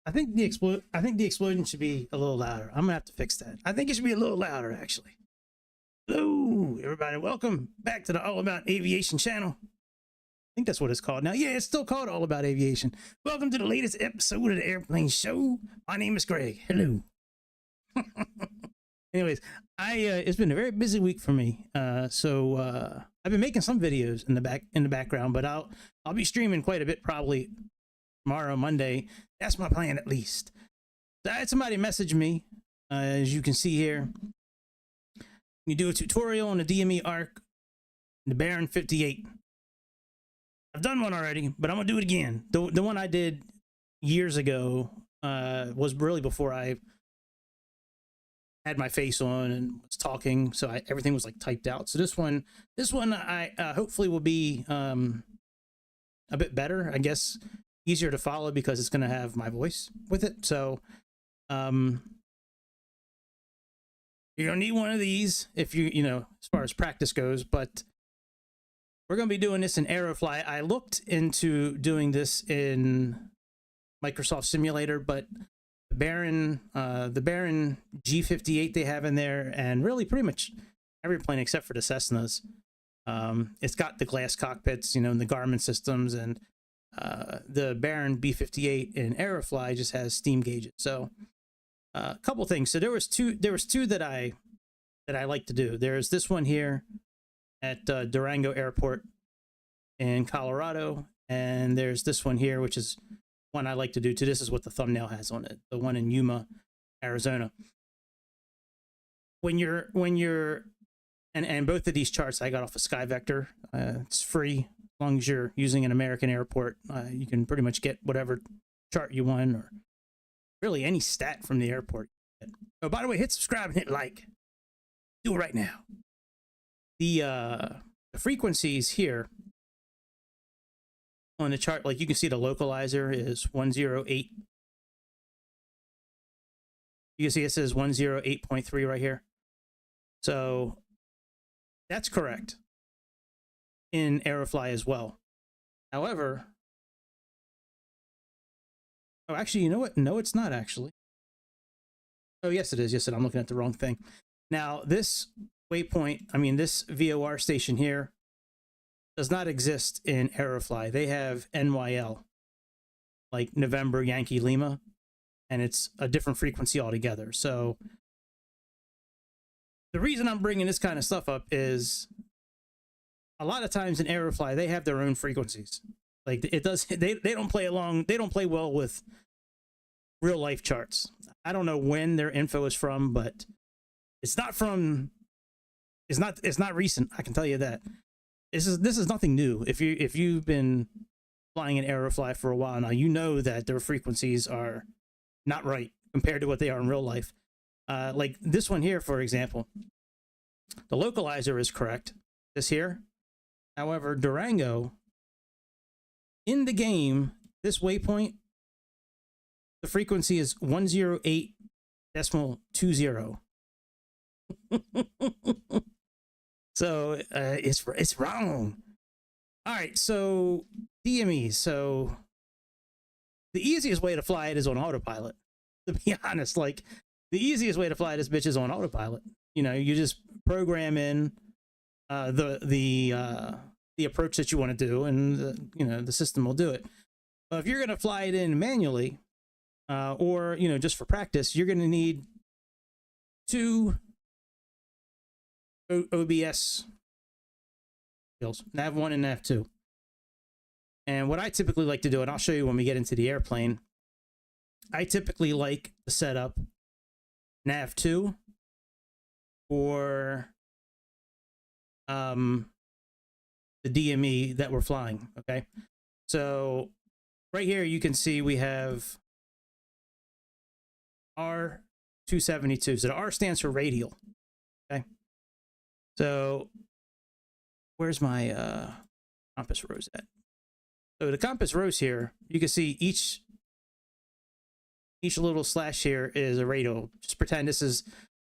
I think the explosion should be a little louder. I'm gonna have to fix that. I think it should be a little louder, actually. Hello, everybody. Welcome back to the All About Aviation channel. I think that's what it's called now. Yeah, it's still called All About Aviation. Welcome to the latest episode of the Airplane Show. My name is Greg. Hello. Anyways, it's been a very busy week for me. So I've been making some videos in the background, but I'll be streaming quite a bit probably tomorrow, Monday. That's my plan, at least. So I had somebody message me, as you can see here. You do a tutorial on the DME ARC, the Baron 58. I've done one already, but I'm gonna do it again. The one I did years ago was really before I had my face on and was talking, so everything was like typed out. So this one I hopefully will be a bit better, I guess, easier to follow because it's going to have my voice with it. So you're gonna need one of these if you know, as far as practice goes, but we're going to be doing this in Aerofly. I looked into doing this in Microsoft Simulator, but the Baron G58 they have in there, and really pretty much every plane except for the Cessnas, it's got the glass cockpits, you know, and the Garmin systems, and the Baron B58 in Aerofly just has steam gauges. So a couple things. So there was two that I like to do. There's this one here at Durango Airport in Colorado, and there's this one here, which is one I like to do too. This is what the thumbnail has on it, the one in Yuma, Arizona. When you're and both of these charts I got off of SkyVector. It's free as long as you're using an American airport. You can pretty much get whatever chart you want, or really any stat from the airport. Oh, by the way, hit subscribe and hit like. Do it right now. The frequencies here on the chart, like you can see, the localizer is 108. You can see it says 108.3 right here. So that's correct in Aerofly as well. However, oh, actually, you know what? No, it's not actually. Oh, yes, it is. Yes, I'm looking at the wrong thing. Now, this waypoint, I mean, this VOR station here does not exist in Aerofly. They have NYL, like November Yankee Lima, and it's a different frequency altogether. So the reason I'm bringing this kind of stuff up is a lot of times in Aerofly, they have their own frequencies. Like they don't play along, they don't play well with real life charts. I don't know when their info is from, but it's not recent. I can tell you that. This is nothing new. If you've been flying in Aerofly for a while now, you know that their frequencies are not right compared to what they are in real life. Like this one here, for example, the localizer is correct. This here, however, Durango, in the game, this waypoint, the frequency is 108.20. So it's wrong. All right, so DME. So the easiest way to fly it is on autopilot. To be honest, like the easiest way to fly this bitch is on autopilot. You know, you just program in the approach that you want to do, and you know, the system will do it. But if you're going to fly it in manually, or you know, just for practice, you're going to need two OBS skills, Nav1 and Nav2. And what I typically like to do, and I'll show you when we get into the airplane, I typically like to set up Nav2 for the DME that we're flying. Okay, so right here you can see we have R272. So the R stands for radial. Okay, so where's my compass rose at? So the compass rose here, you can see each little slash here is a radial. Just pretend this is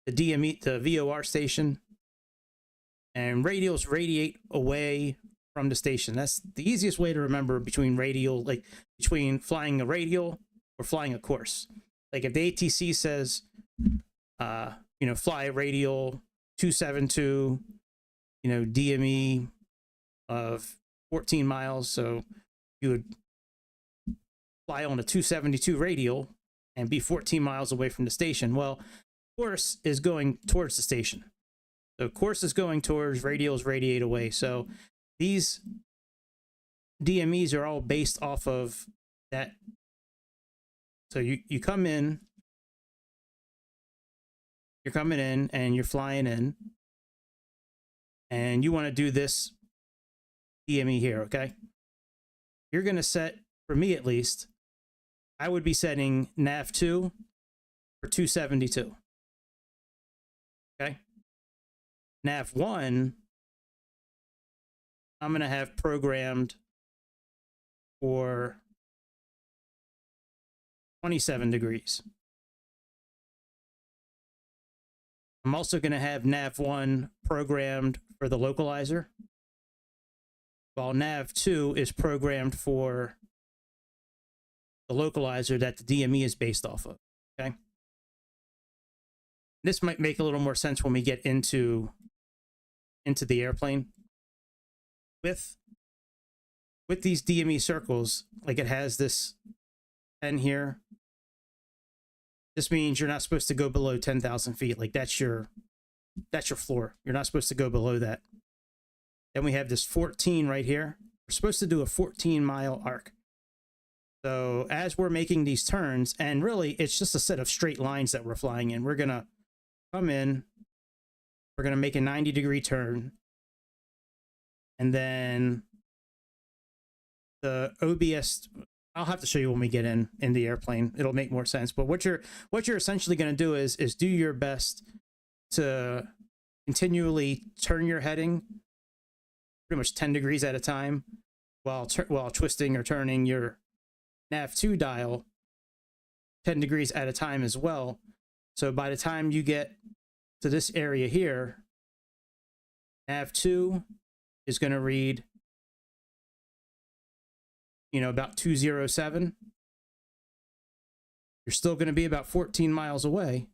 the DME, the VOR station, and radials radiate away from the station. That's the easiest way to remember between radial, like between flying a radial we're flying a course. Like if the ATC says, you know, fly radial 272, you know, DME of 14 miles. So you would fly on a 272 radial and be 14 miles away from the station. Well, course is going towards the station. So course is going towards, radials radiate away. So these DMEs are all based off of that. So you come in, you're coming in and you're flying in, and you want to do this DME here, okay? You're going to set, for me at least, I would be setting nav2 for 272. Okay? Nav1, I'm going to have programmed for 27 degrees. I'm also going to have nav1 programmed for the localizer, while nav2 is programmed for the localizer that the DME is based off of. Okay. This might make a little more sense when we get into the airplane. With these DME circles, like it has this 10 here. This means you're not supposed to go below 10,000 feet. Like that's your floor. You're not supposed to go below that. Then we have this 14 right here. We're supposed to do a 14-mile arc. So as we're making these turns, and really it's just a set of straight lines that we're flying in. We're going to come in, we're going to make a 90-degree turn, and then the OBS, I'll have to show you when we get in the airplane. It'll make more sense. But what you're essentially going to do is do your best to continually turn your heading pretty much 10 degrees at a time while twisting or turning your nav2 dial 10 degrees at a time as well. So by the time you get to this area here, nav2 is going to read, you know, about 207. You're still going to be about 14 miles away.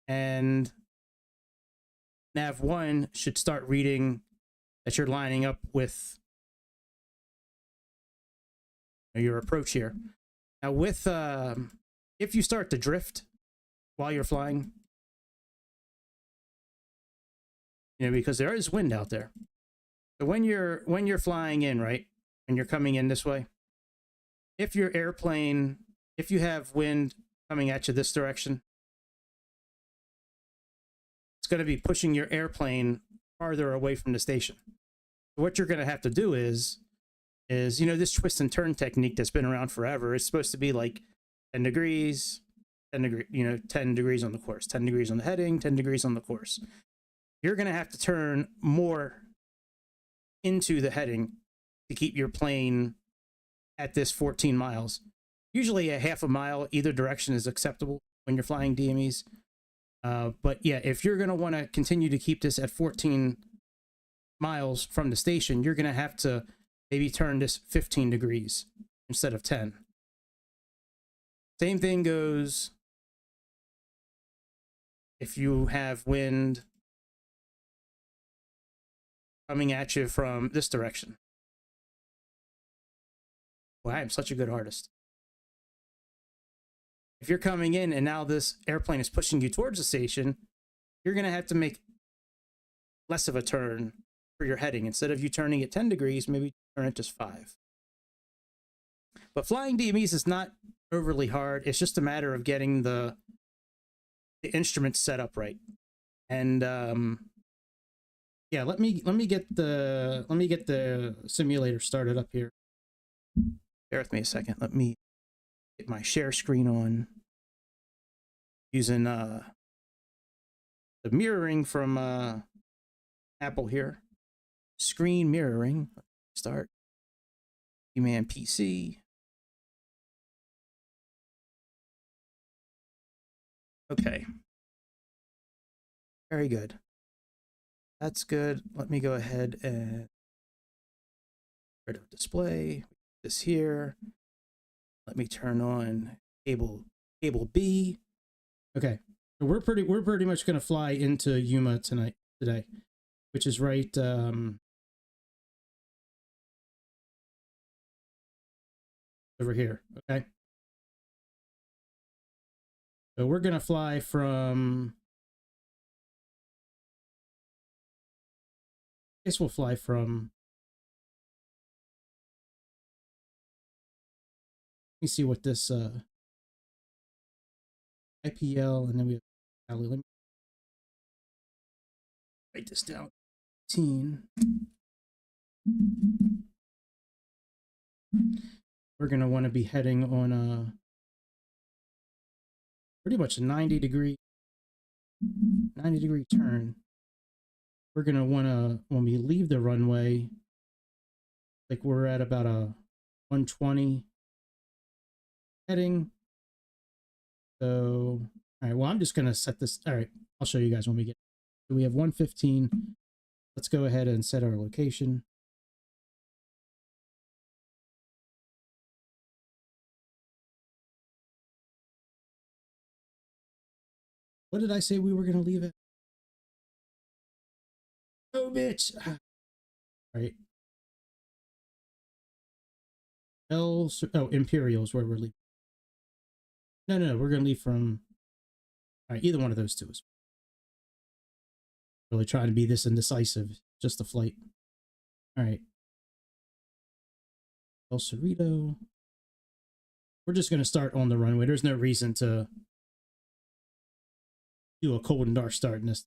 And nav1 should start reading that you're lining up with your approach here. Now with if you start to drift while you're flying, you know, because there is wind out there. So when you're flying in, right, and you're coming in this way, if your airplane, if you have wind coming at you this direction, it's going to be pushing your airplane farther away from the station. What you're going to have to do is, you know, this twist and turn technique that's been around forever. It's supposed to be like 10 degrees, 10 degree, you know, 10 degrees on the course, 10 degrees on the heading, 10 degrees on the course. You're going to have to turn more into the heading to keep your plane at this 14 miles. Usually a half a mile either direction is acceptable when you're flying DMEs. But yeah, if you're going to want to continue to keep this at 14 miles from the station, you're going to have to maybe turn this 15 degrees instead of 10. Same thing goes if you have wind coming at you from this direction. Well, I am such a good artist. If you're coming in and now this airplane is pushing you towards the station, you're going to have to make less of a turn for your heading. Instead of you turning it 10 degrees, maybe turn it just 5. But flying DMEs is not overly hard. It's just a matter of getting the instruments set up right. And yeah, let me get the simulator started up here. Bear with me a second. Let me get my share screen on using the mirroring from Apple here. Screen mirroring. Start. Yuma PC. Okay. Very good. That's good. Let me go ahead and rid of display. This here. Let me turn on cable B. Okay, so we're pretty much gonna fly into Yuma today, which is right over here. Okay, so we're gonna fly from. I guess we'll fly from. Let me see what this IPL, and then we have. Let me write this down. 15. We're gonna want to be heading on a pretty much a 90-degree turn. We're gonna want to, when we leave the runway, like we're at about a 120 heading. So, all right, well, I'm just gonna set this. All right, I'll show you guys when we get. So we have 115. Let's go ahead and set our location. What did I say we were gonna leave it? Oh, bitch. All right. Imperial's where we're leaving. No, we're gonna leave from. All right, either one of those two is. Really trying to be this indecisive. Just a flight. All right. El Cerrito. We're just gonna start on the runway. There's no reason to do a cold and dark start in this.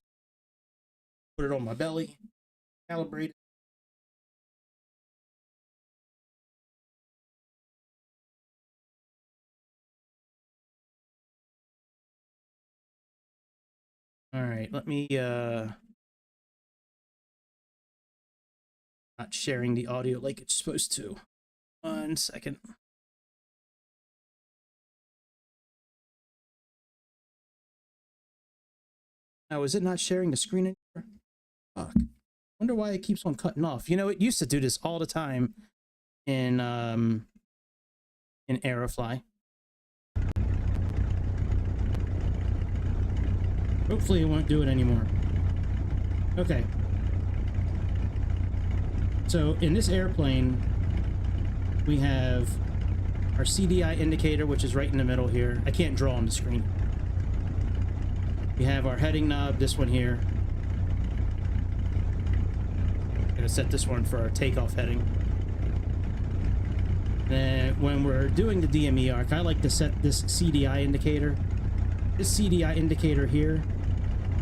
Put it on my belly. Calibrate it. All right, let me not sharing the audio like it's supposed to. 1 second. Now, is it not sharing the screen anymore? Fuck. Wonder why it keeps on cutting off. You know, it used to do this all the time in Aerofly. Hopefully it won't do it anymore. Okay. So in this airplane, we have our CDI indicator, which is right in the middle here. I can't draw on the screen. We have our heading knob, this one here. I'm gonna set this one for our takeoff heading. Then when we're doing the DME ARC, I like to set this CDI indicator. This CDI indicator here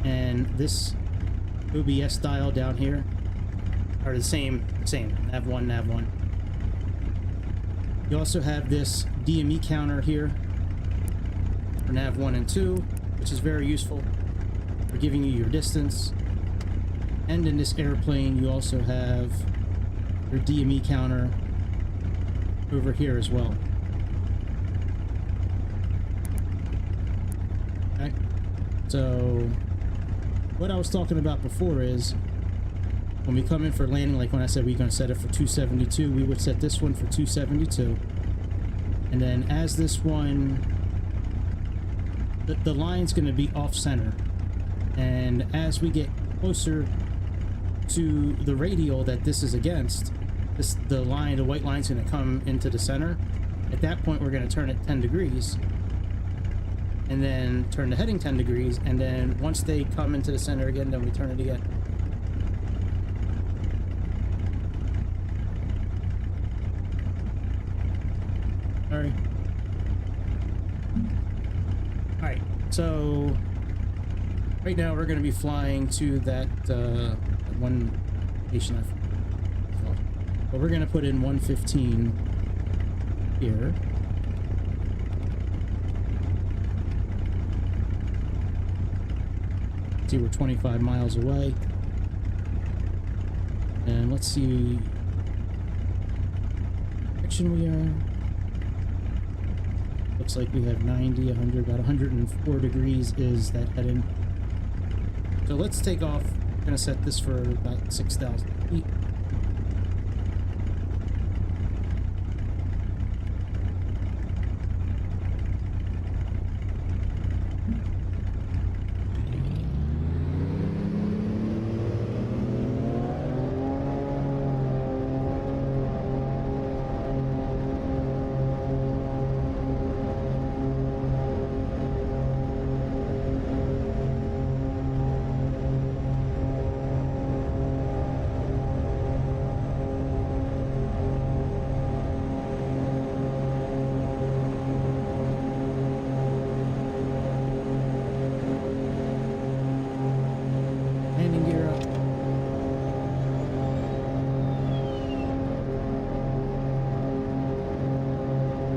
and this OBS dial down here are the same, nav 1, nav 1. You also have this DME counter here for nav 1 and 2, which is very useful for giving you your distance. And in this airplane, you also have your DME counter over here as well. Okay. So what I was talking about before is when we come in for landing, like when I said we're going to set it for 272, we would set this one for 272. And then as this one, the line's going to be off center. And as we get closer to the radial that this is against, the white line's going to come into the center. At that point, we're going to turn it 10 degrees. And then turn the heading 10 degrees, and then once they come into the center again, then we turn it again. Sorry. Alright, so right now we're going to be flying to that one station I forgot. But we're going to put in 115 here. We're 25 miles away, and let's see direction we are. Looks like we have 90, 100, about 104 degrees is that heading. So let's take off. I'm gonna set this for about 6,000 feet.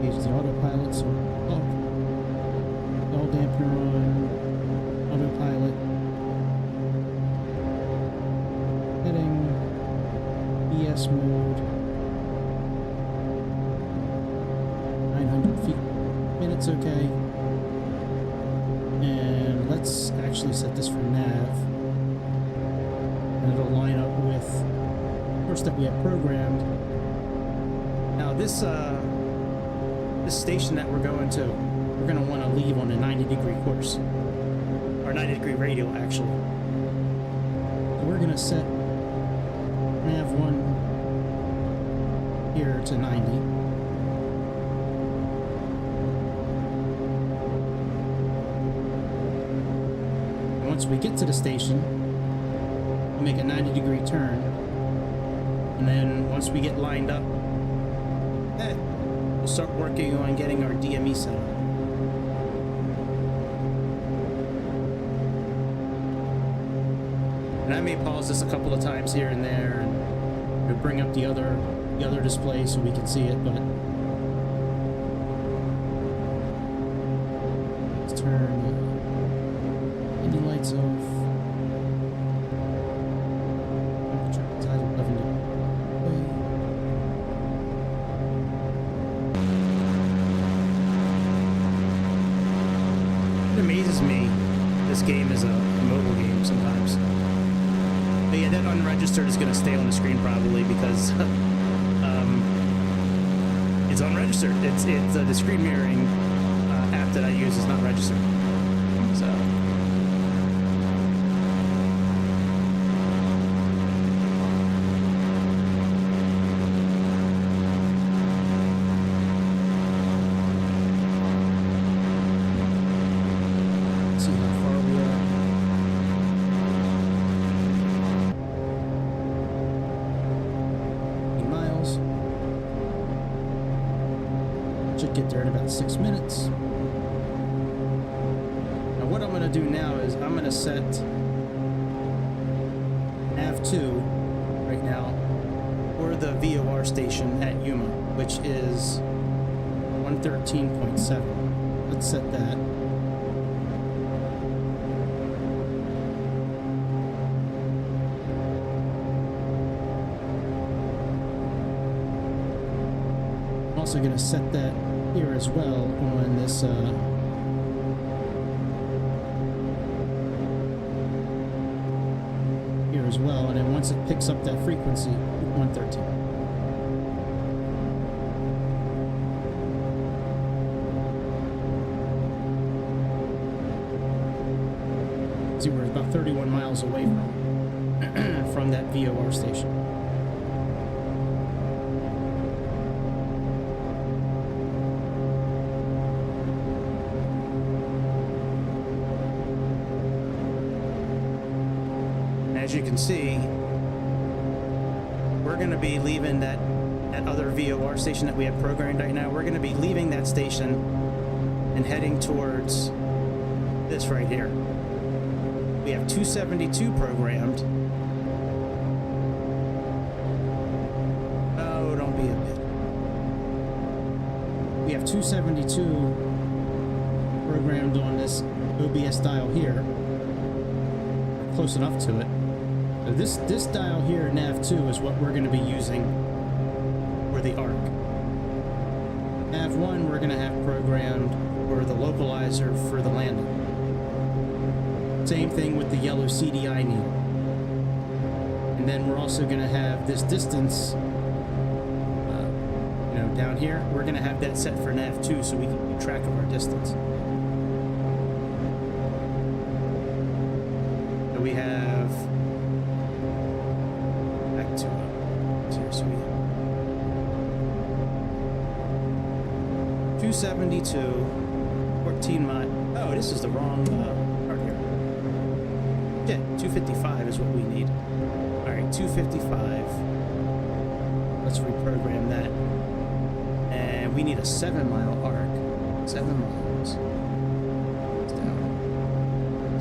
Engage the autopilot, so dull dampener on, autopilot, heading, ES mode, 900 feet, minutes okay, and let's actually set this for nav, and it'll line up with the course that we have programmed. Now this station that we're going to, we're going to want to leave on a 90-degree course, or 90-degree radial actually. So we're going to set nav 1 here to 90. And once we get to the station, we'll make a 90-degree turn, and then once we get lined up, we'll start working on getting our DME set up. And I may pause this a couple of times here and there, and we'll bring up the other display so we can see it. But let's turn any lights off. It amazes me this game is a mobile game sometimes. But yeah, that unregistered is going to stay on the screen probably because it's unregistered. It's the screen mirroring app that I use is not registered. So. Get there in about 6 minutes. Now what I'm going to do now is I'm going to set nav2 right now for the VOR station at Yuma, which is 113.7. Let's set that. I'm also going to set that here as well on this here as well, and then once it picks up that frequency, 113. See, we're about 31 miles away from that VOR station. As you can see, we're going to be leaving that other VOR station that we have programmed right now. We're going to be leaving that station and heading towards this right here. We have 272 programmed. Oh, don't be a bit. We have 272 programmed on this OBS dial here. Close enough to it. So this dial here, nav2, is what we're going to be using for the ARC. Nav1 we're going to have programmed for the localizer for the landing. Same thing with the yellow CDI needle. And then we're also going to have this distance, down here. We're going to have that set for nav2 so we can keep track of our distance. So we have back to here, so we have 272, 14 mile. Oh, this is the wrong part here. Yeah, 255 is what we need. All right, 255. Let's reprogram that. And we need a 7-mile arc. 7 miles. It's down.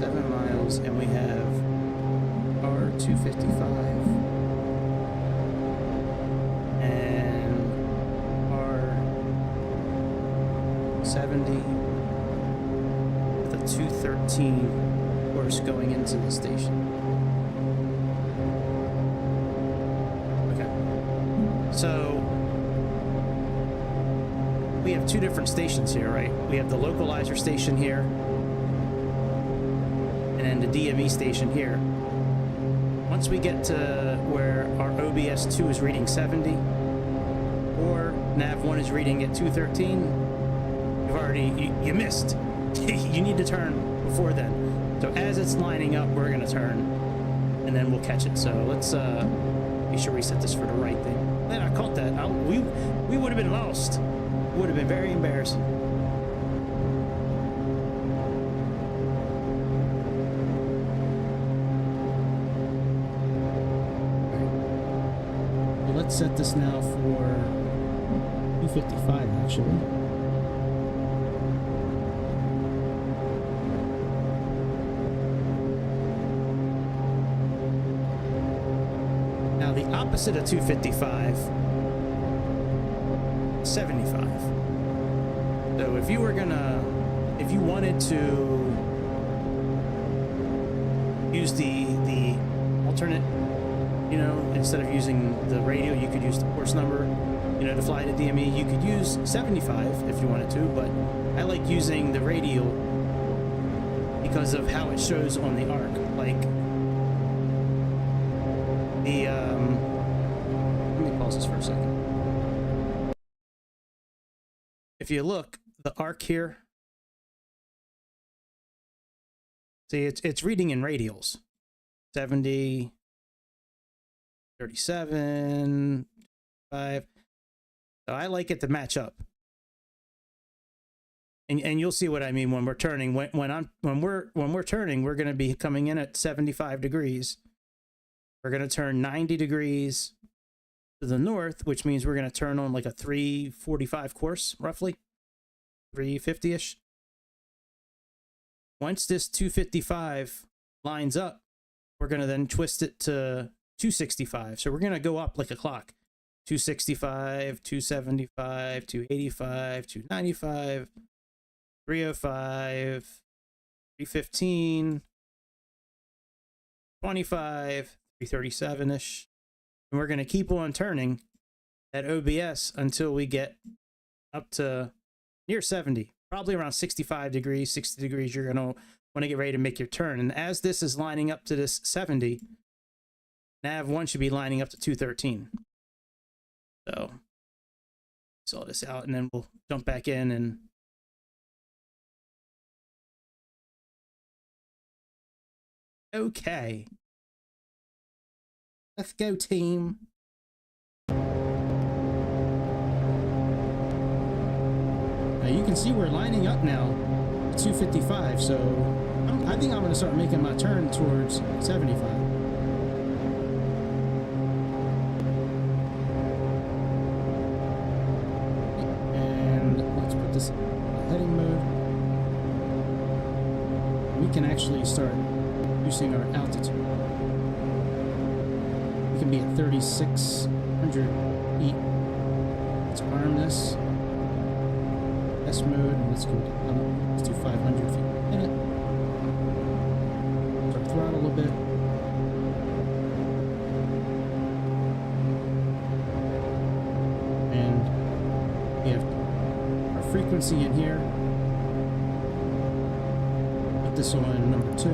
7 miles, and we have our 255. And our 70 with a 213 course going into the station. Okay. So we have two different stations here, right? We have the localizer station here and then the DME station here. Once we get to where our OBS 2 is reading 70 or nav 1 is reading at 213, you've already, you missed. You need to turn before then. So as it's lining up, we're gonna turn and then we'll catch it. So let's be sure we set this for the right thing. Man, I caught that. We would have been lost. It would have been very embarrassing. Let's set this now for 255 actually. Now the opposite of 255, 75. So if you wanted to use the alternate, you know, instead of using the radio, you could use the course number, you know, to fly to DME. You could use 75 if you wanted to, but I like using the radial because of how it shows on the ARC. Like the, let me pause this for a second. If you look, the ARC here, see, it's reading in radials, 70, 37, 5. So I like it to match up. And you'll see what I mean when we're turning. When we're turning, we're going to be coming in at 75 degrees. We're going to turn 90 degrees to the north, which means we're going to turn on like a 345 course, roughly 350-ish. Once this 255 lines up, we're going to then twist it to 265. So we're going to go up like a clock. 265, 275, 285, 295, 305, 315, 25, 337-ish. And we're going to keep on turning that OBS until we get up to near 70, probably around 65 degrees, 60 degrees. You're going to want to get ready to make your turn. And as this is lining up to this 70, nav 1 should be lining up to 213. So sort this out and then we'll jump back in and okay. Let's go, team. Now you can see we're lining up now at 255, so I think I'm going to start making my turn towards 75. And let's put this in heading mode. We can actually start reducing our altitude. We can be at 3,600 feet. Let's arm this. S mode, and let's go down. Let's do 500 feet per minute. Start throttle a bit. And we have our frequency in here. Put this on number 2.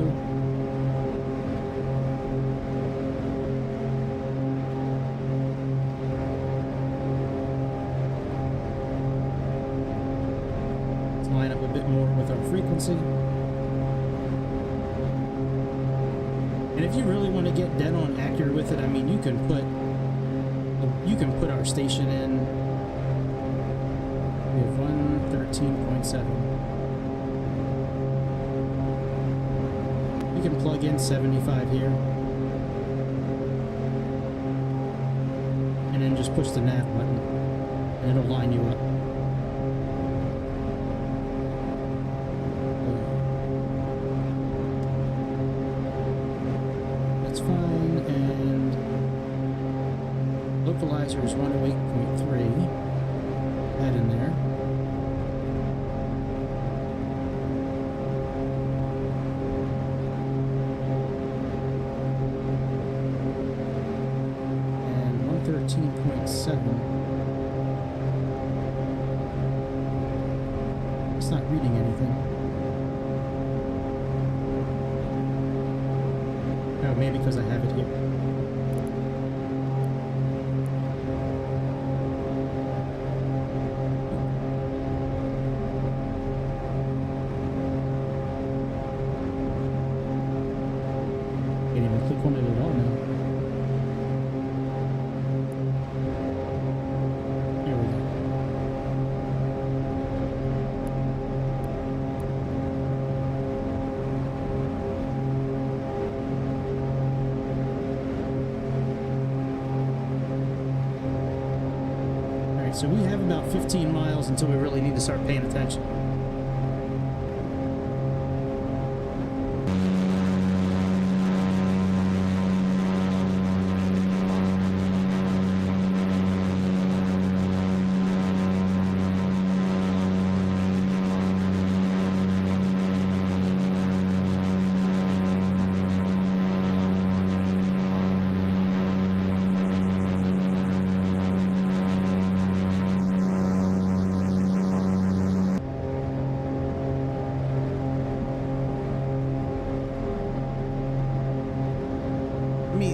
Line up a bit more with our frequency. And if you really want to get dead on accurate with it, I mean, you can put our station in. We have 113.7. You can plug in 75 here. And then just push the nav button and it'll line you up. Localizer is 108.3. That in there. 7. It's not reading anything. Oh, maybe because I have it here. Can't even click on it at all now. Here we go. Alright, so we have about 15 miles until we really need to start paying attention.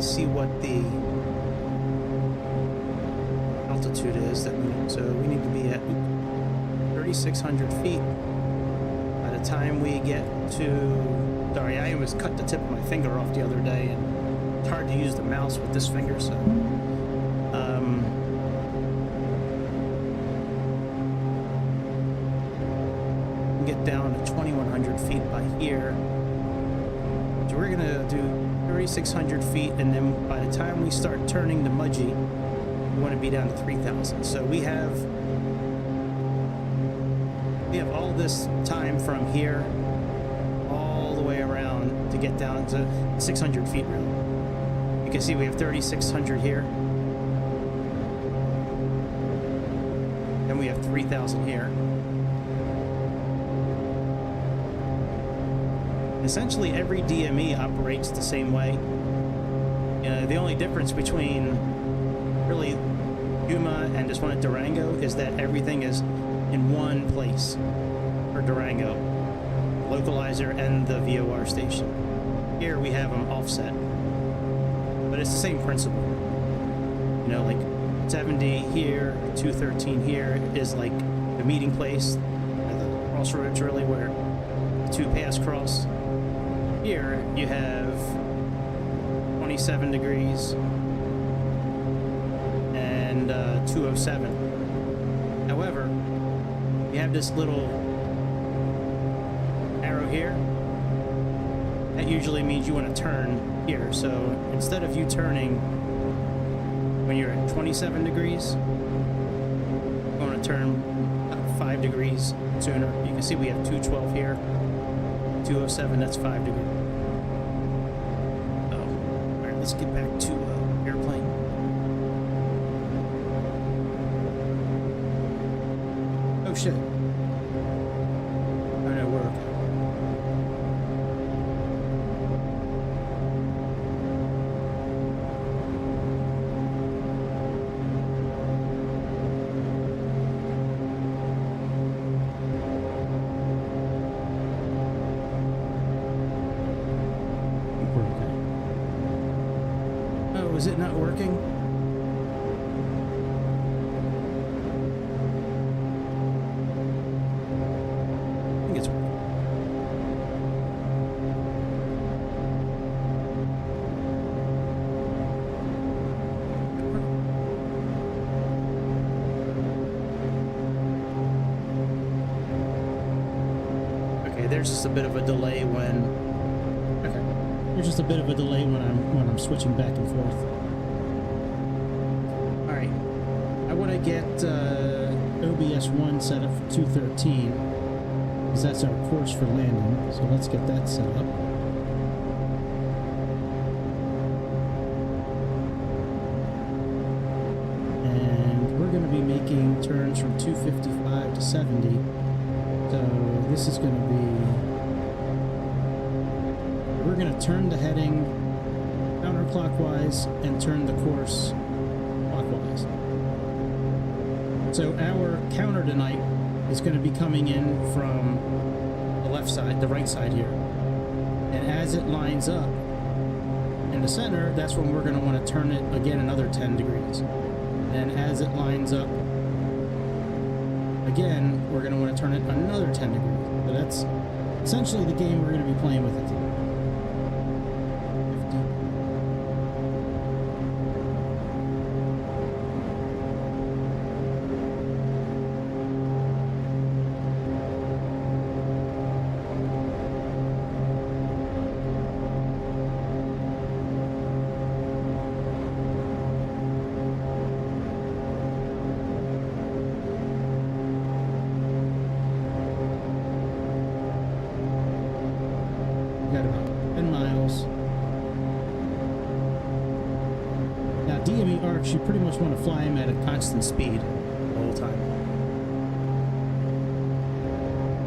See what the altitude is that we need. So we need to be at 3,600 feet by the time we get to, sorry, I almost cut the tip of my finger off the other day, and it's hard to use the mouse with this finger, so get down to 2,100 feet by here. So we're gonna do 3,600 feet, and then by the time we start turning to Mudgee, we want to be down to 3,000. So we have all this time from here all the way around to get down to 600 feet really. You can see we have 3,600 here, and we have 3,000 here. Essentially, every DME operates the same way. The only difference between really Yuma and this one at Durango is that everything is in one place for Durango, localizer and the VOR station. Here we have them offset, but it's the same principle. Like 70 here, 213 here is like the meeting place, the crossroads really, where the two paths cross. Here you have 27 degrees and 207. However, you have this little arrow here. That usually means you want to turn here. So instead of you turning when you're at 27 degrees, you want to turn 5 degrees sooner. You can see we have 212 here. 207, that's 5 degrees. Oh, all right, let's get back to airplane. Oh shit. Oh no, we're okay. Is it not working? I think it's working. Okay, there's just a bit of a delay when. Okay, there's just a bit of a delay when I'm switching back and forth. Get OBS 1 set up for 213 because that's our course for landing, so let's get that set up. And we're going to be making turns from 255 to 70, so this is going to be, we're going to turn the heading counterclockwise and turn the course clockwise. So our counter tonight is going to be coming in from the left side, the right side here. And as it lines up in the center, that's when we're going to want to turn it again another 10 degrees. And as it lines up again, we're going to want to turn it another 10 degrees. So that's essentially the game we're going to be playing with it today. 50. Got about 10 miles. Now DME ARCs, you pretty much want to fly them at a constant speed the whole time.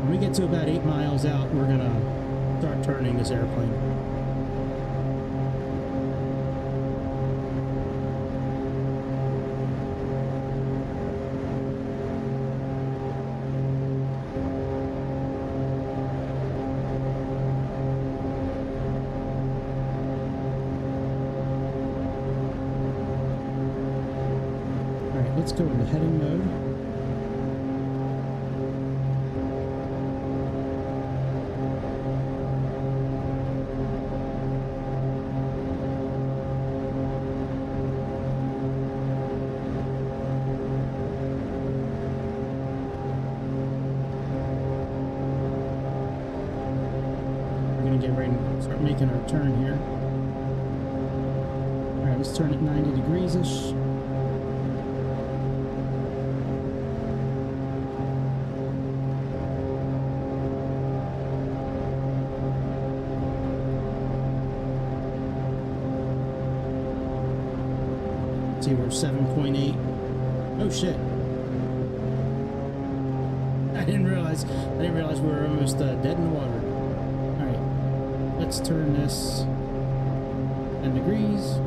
When we get to about 8 miles out, we're gonna start turning this airplane. Let's go into heading mode. We're going to get ready to start making our turn here. Alright, let's turn it 90 degrees-ish. See, we're 7.8. Oh shit! I didn't realize we were almost dead in the water. All right, let's turn this 10 degrees.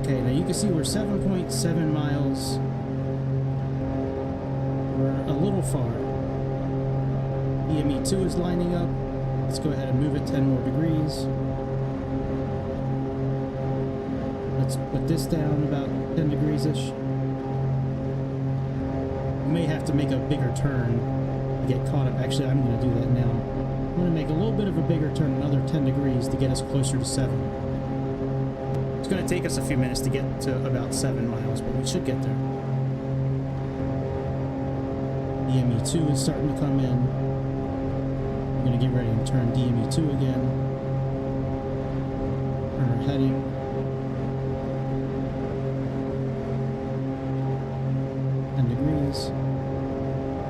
Okay, now you can see we're 7.7 miles. We're a little far. DME2 is lining up. Let's go ahead and move it 10 more degrees. Let's put this down about 10 degrees-ish. We may have to make a bigger turn to get caught up. Actually, I'm going to do that now. I'm going to make a little bit of a bigger turn, another 10 degrees to get us closer to 7. It's going to take us a few minutes to get to about 7 miles, but we should get there. DME2 is starting to come in. We're going to get ready and turn DME2 again. Turn our heading.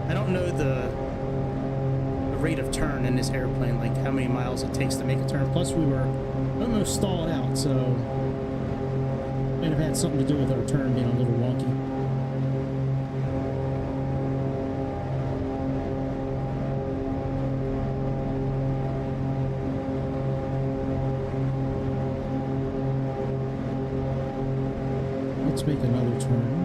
I don't know the rate of turn in this airplane, like how many miles it takes to make a turn. Plus, we were almost stalled out, so might have had something to do with our turn being a little wonky. Let's make another turn.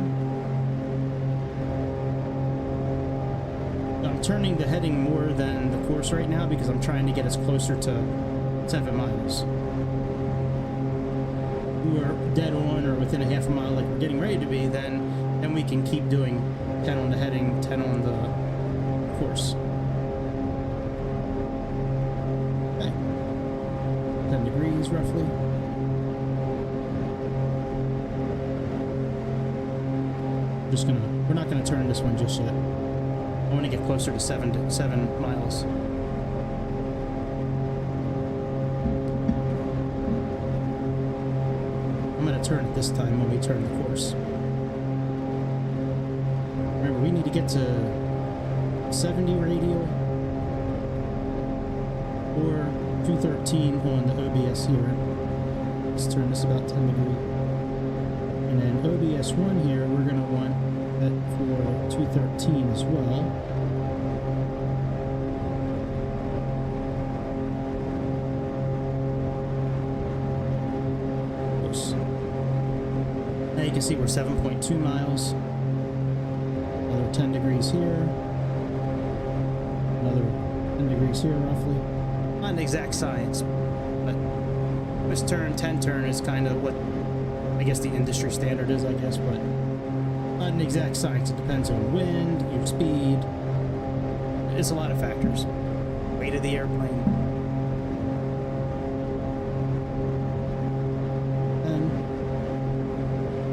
I'm turning the heading more than the course right now because I'm trying to get us closer to 7 miles. If we're dead on or within a half a mile like we're getting ready to be, then we can keep doing 10 on the heading, 10 on the course. Okay. 10 degrees roughly. We're not gonna turn this one just yet. I want to get closer to 7 miles. I'm going to turn it this time when we turn the course. Remember, we need to get to 70 radial or 213 on the OBS here. Let's turn this about 10 degrees. And then OBS 1 here, we're going to want that for 213 as well. Close. Now you can can see we're 7.2 miles. Another 10 degrees here. Another 10 degrees here, roughly. Not an exact science, but twist turn, 10 turn is kind of what I guess the industry standard is, I guess, but not an exact science. It depends on wind, your speed. It's a lot of factors. Weight of the airplane. And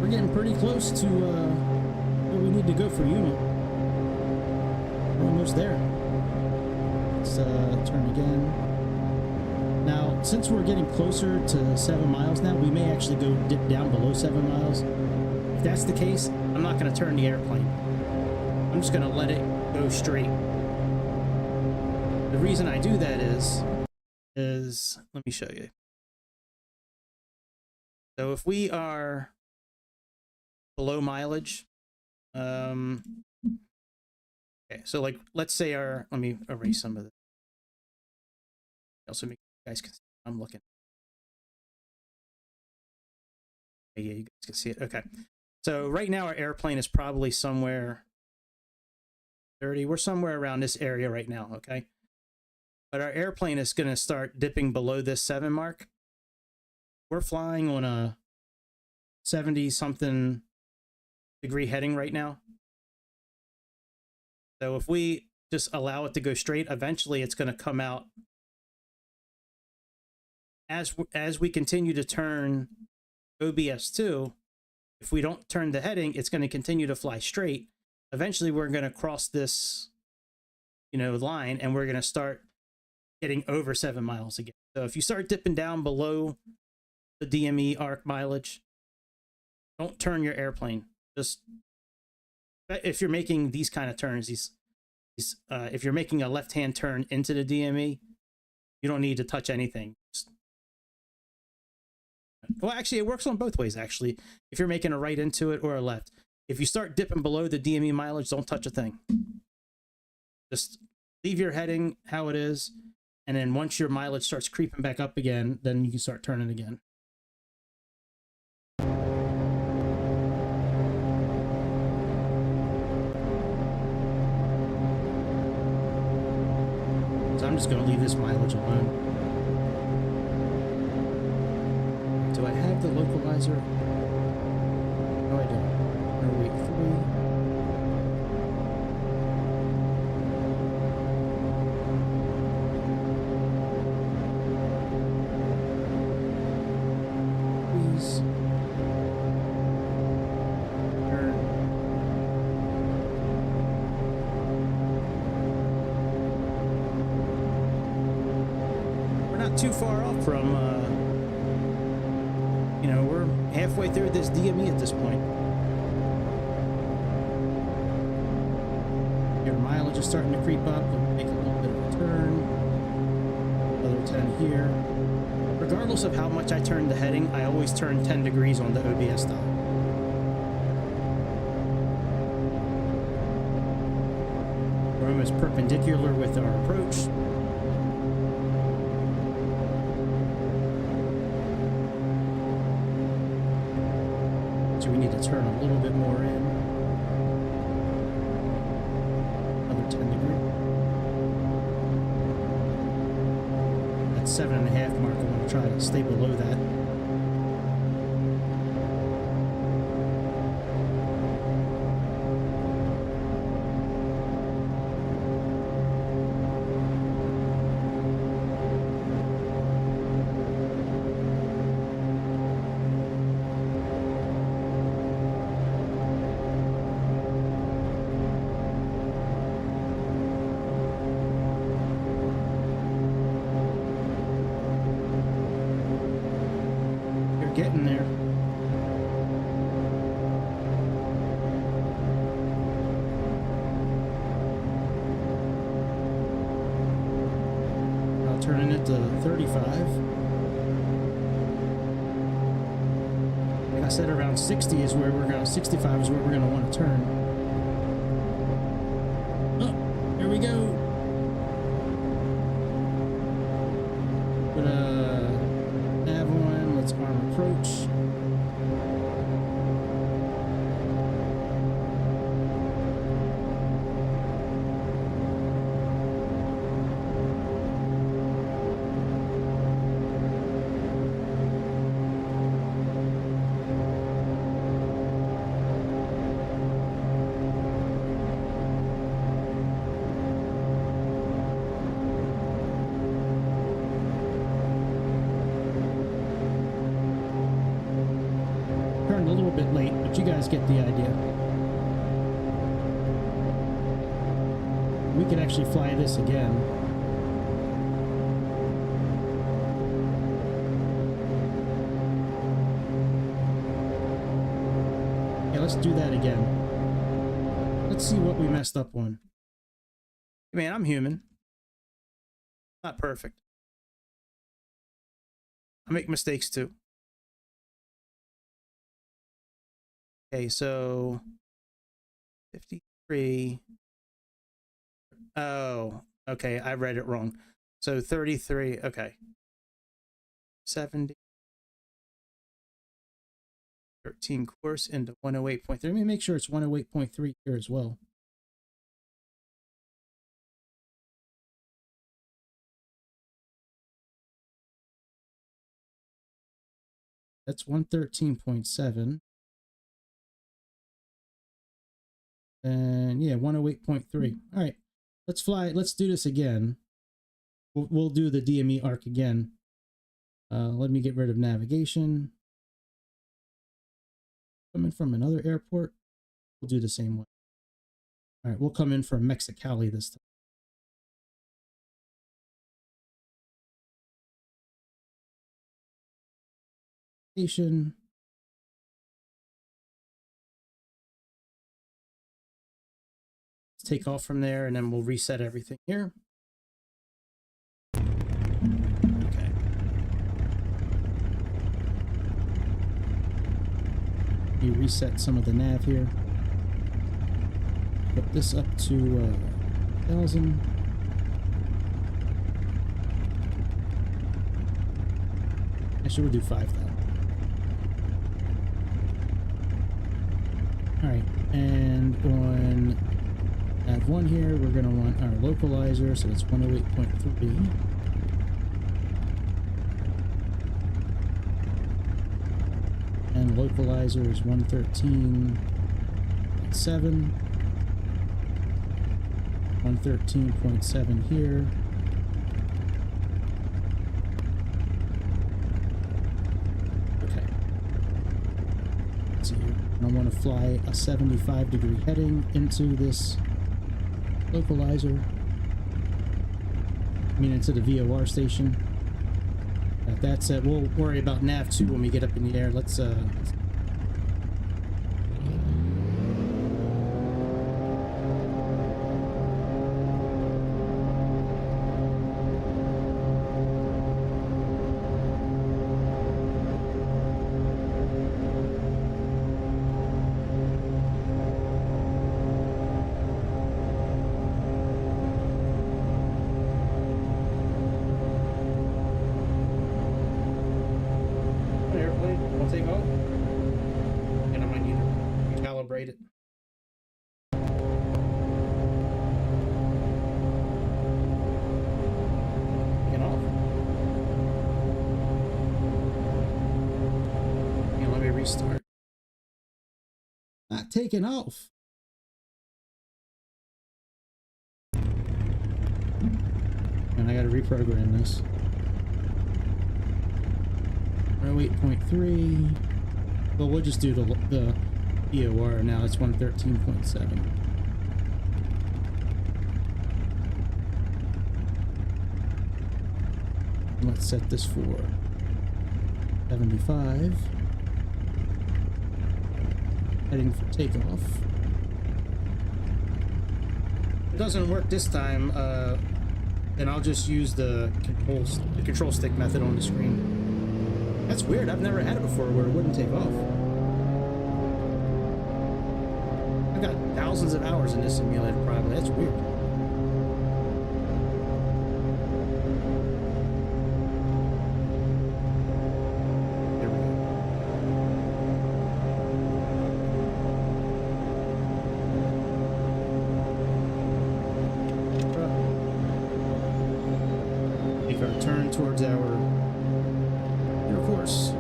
we're getting pretty close to where we need to go for Yuma. We're almost there. Let's turn again. Now, since we're getting closer to 7 miles now, we may actually go dip down below 7 miles. If that's the case, I'm not going to turn the airplane. I'm just going to let it go straight. The reason I do that is let me show you. So if we are below mileage, okay, so like, let's say let me erase some of this. Also, make you guys can see I'm looking. Yeah, you guys can see it. Okay. So right now our airplane is probably somewhere 30. We're somewhere around this area right now, okay? But our airplane is going to start dipping below this 7 mark. We're flying on a 70-something degree heading right now. So if we just allow it to go straight, eventually it's going to come out. As we continue to turn OBS2, if we don't turn the heading, it's going to continue to fly straight. Eventually we're going to cross this, line, and we're going to start getting over 7 miles again. So if you start dipping down below the DME ARC mileage, don't turn your airplane. Just if you're making these kind of turns, if you're making a left-hand turn into the DME, you don't need to touch anything. Well, actually, it works on both ways, actually. If you're making a right into it or a left. If you start dipping below the DME mileage, don't touch a thing. Just leave your heading how it is, and then once your mileage starts creeping back up again, then you can start turning again. So I'm just going to leave this mileage alone. Do I have the localizer? No, I don't. Oh, wait, 3. Please. Turn. We're not too far off from we're halfway through this DME at this point. Your mileage is starting to creep up. We'll make a little bit of a turn. Another 10 here. Regardless of how much I turn the heading, I always turn 10 degrees on the OBS dial. We're almost perpendicular with our approach. We need to turn a little bit more in. Another 10 degree. That 7.5 mark, I want to try to stay below that. Getting there. I'll turn it to 35. Like I said, around 60 is where we're going. 65 is where we're going to want to turn. Oh, here we go. Put a nav on. Let's arm approach. guys get the idea. We could actually fly this again. Yeah, let's do that again. Let's see what we messed up on. Man, I'm human. Not perfect. I make mistakes too. Okay, so 53. Oh, okay, I read it wrong. So 33, okay. 70. 13 course into 108.3. Let me make sure it's 108.3 here as well. That's 113.7. And yeah, 108.3. All right, let's fly. Let's do this again. We'll do the DME ARC again. Let me get rid of navigation. Coming from another airport, we'll do the same way. All right, we'll come in from Mexicali this time. Station. Let's take off from there, and then we'll reset everything here. Okay. You reset some of the nav here. Put this up to 1,000. Actually, we'll do 5,000. All right, and on nav 1 here, we're going to want our localizer, so it's 108.3. And localizer is 113.7. 113.7 here. Okay. Let's see here. I want to fly a 75-degree heading into this localizer. I mean, into the VOR station. Got that set. We'll worry about nav 2 when we get up in the air. Let's take off, and I might need to recalibrate it. Taking off. And let me restart. Not taking off. And I got to reprogram this. 108.3. Well, we'll just do the EOR now. It's 113.7. Let's set this for 75. Heading for takeoff. If it doesn't work this time, then I'll just use the control stick method on the screen. That's weird. I've never had it before where it wouldn't take off. I've got thousands of hours in this simulator probably. That's weird. There we go. Make our turn towards our course.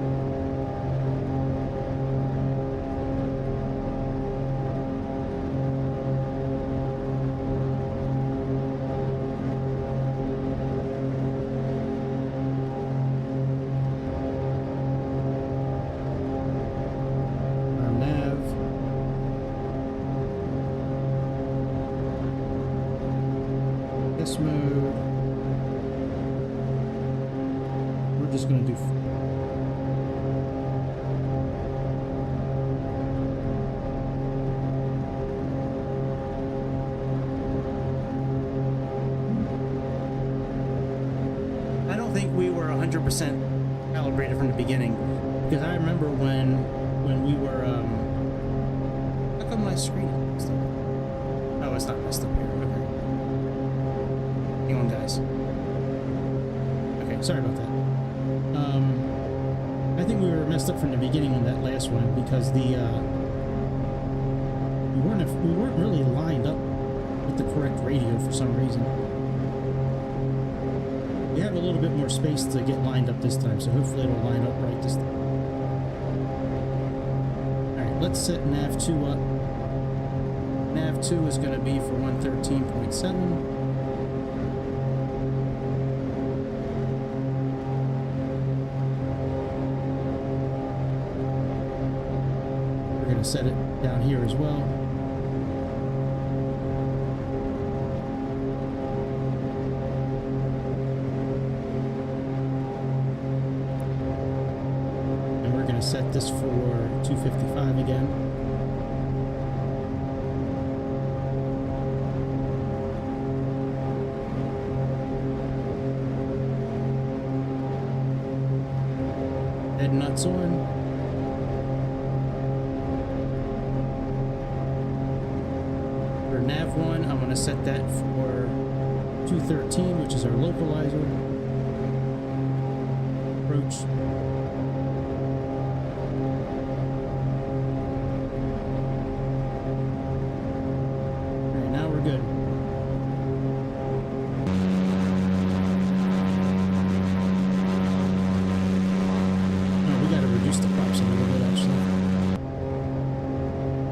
Our nav Test mode. We're just going to do. I don't think we were 100% calibrated from the beginning, because I remember when we were how come my screen is messed up? Oh, it's not messed up here. Okay. Hang on, guys. Okay, sorry about that. I think we were messed up from the beginning on that last one because we weren't really lined up with the correct radio for some reason. We have a little bit more space to get lined up this time, so hopefully it'll line up right this time. Alright, let's set nav2 up. Nav2 is going to be for 113.7. We're going to set it down here as well. Set this for 255 again. Head nuts on. For nav 1, I'm going to set that for 213, which is our localizer. Approach. Good. Oh, we got to reduce the props a little bit, actually.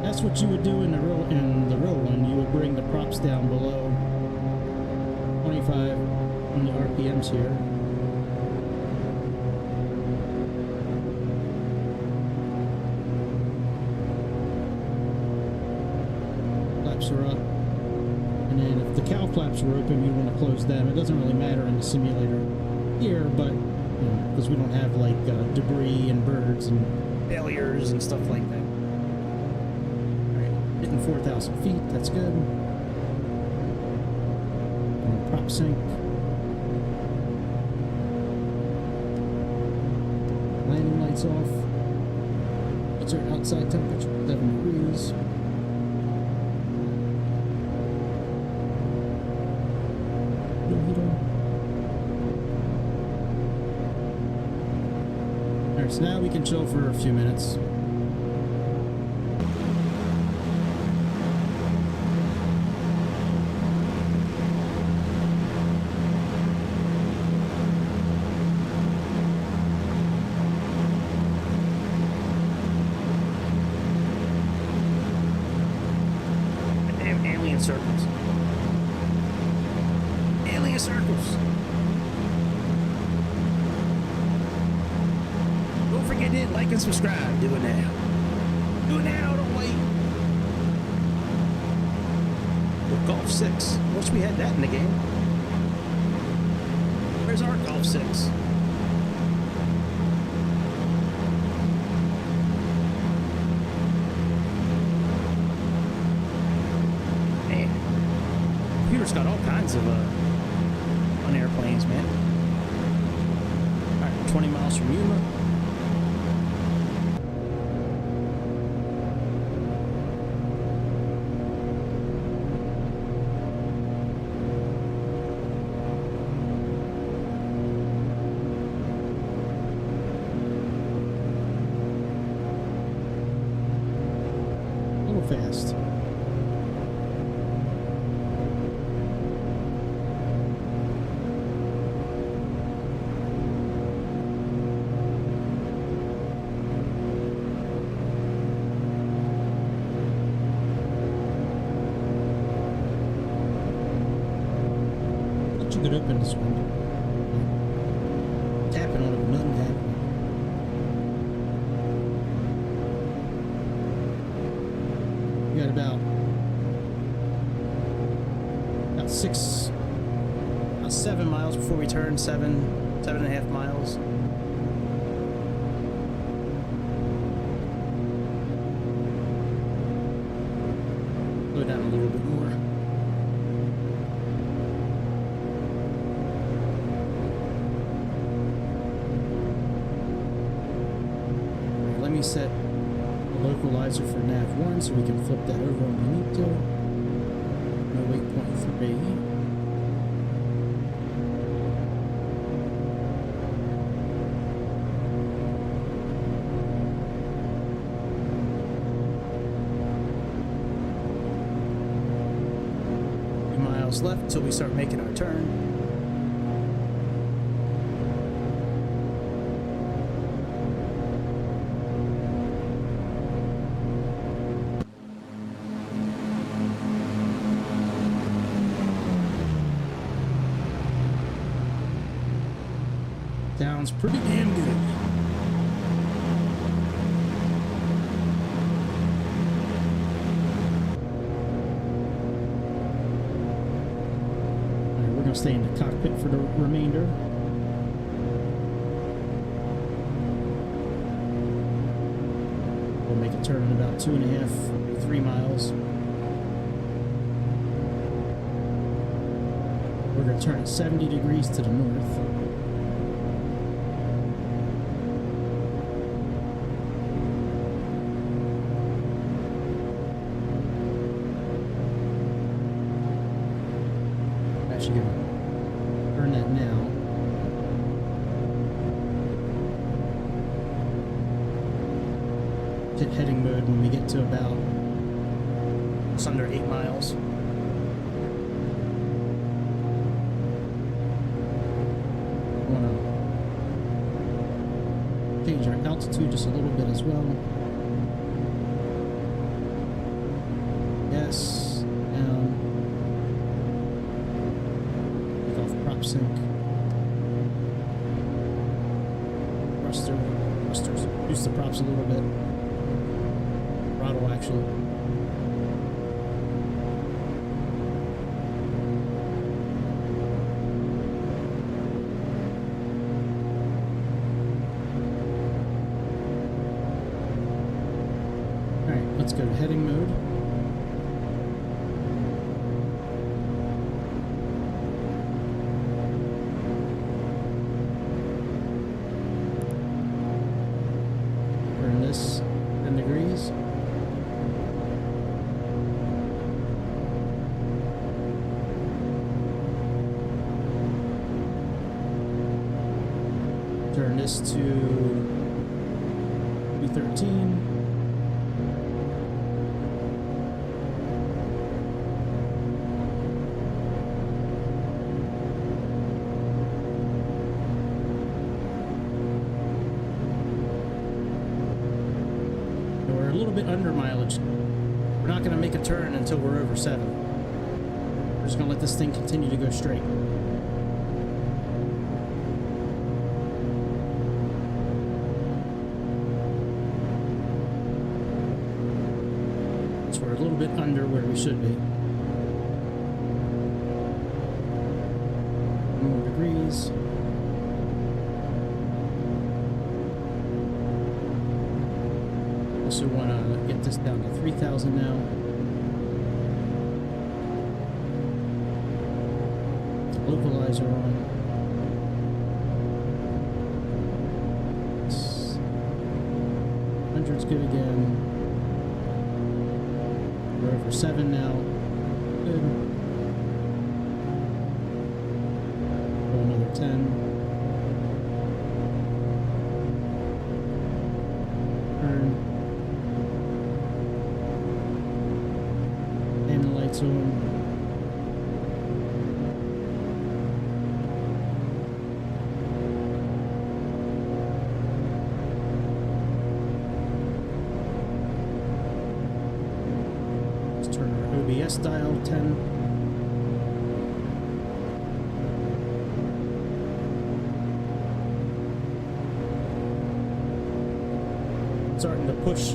That's what you would do in the real one. You would bring the props down below 25 on the RPMs here. Flaps are up. And then if the cowl flaps were open, you want to close them. It doesn't really matter in the simulator here, but because we don't have like debris and birds and failures and stuff like that. All right, hitting 4,000 feet. That's good. And prop sync. Landing lights off. What's our outside temperature? 7 degrees. Alright, so now we can chill for a few minutes. Damn alien circles. Alien circles. Don't forget to hit like and subscribe. Do it now. Do it now. Don't wait. With Golf 6. Wish we had that in the game. Where's our Golf 6? Man. Computer's got all kinds of on airplanes, man. Alright, 20 miles from Yuma. Fast. Thought you could open this window. Tapping on it, nothing happening. We got about 6 about 7 miles before we turn, 7.5 miles. Slow down a little bit more. Let me set a localizer for nav1 so we can flip that over when we need to. No waypoint 3. Left until we start making our turn. Sounds pretty damn good. Stay in the cockpit for the remainder. We'll make a turn in about 2.5, 3 miles. We're going to turn at 70 degrees to the north. Actually going to turn that now. Hit heading mode when we get to about just under 8 miles. Want to change our altitude just a little bit as well. Yes, down. Sync. Thrusters. Reduce the props a little bit. Throttle actually. Alright, let's go to heading mode. This 10 degrees. Turn this to 213. A little bit under mileage. We're not going to make a turn until we're over 7. We're just going to let this thing continue to go straight. So we're a little bit under where we should be. More degrees. Also want to get this down to 3,000 now. Localizer on. 100's good again. We're over 7 now. Good. Go another 10. Turn. So let's turn our OBS dial 10. Starting to push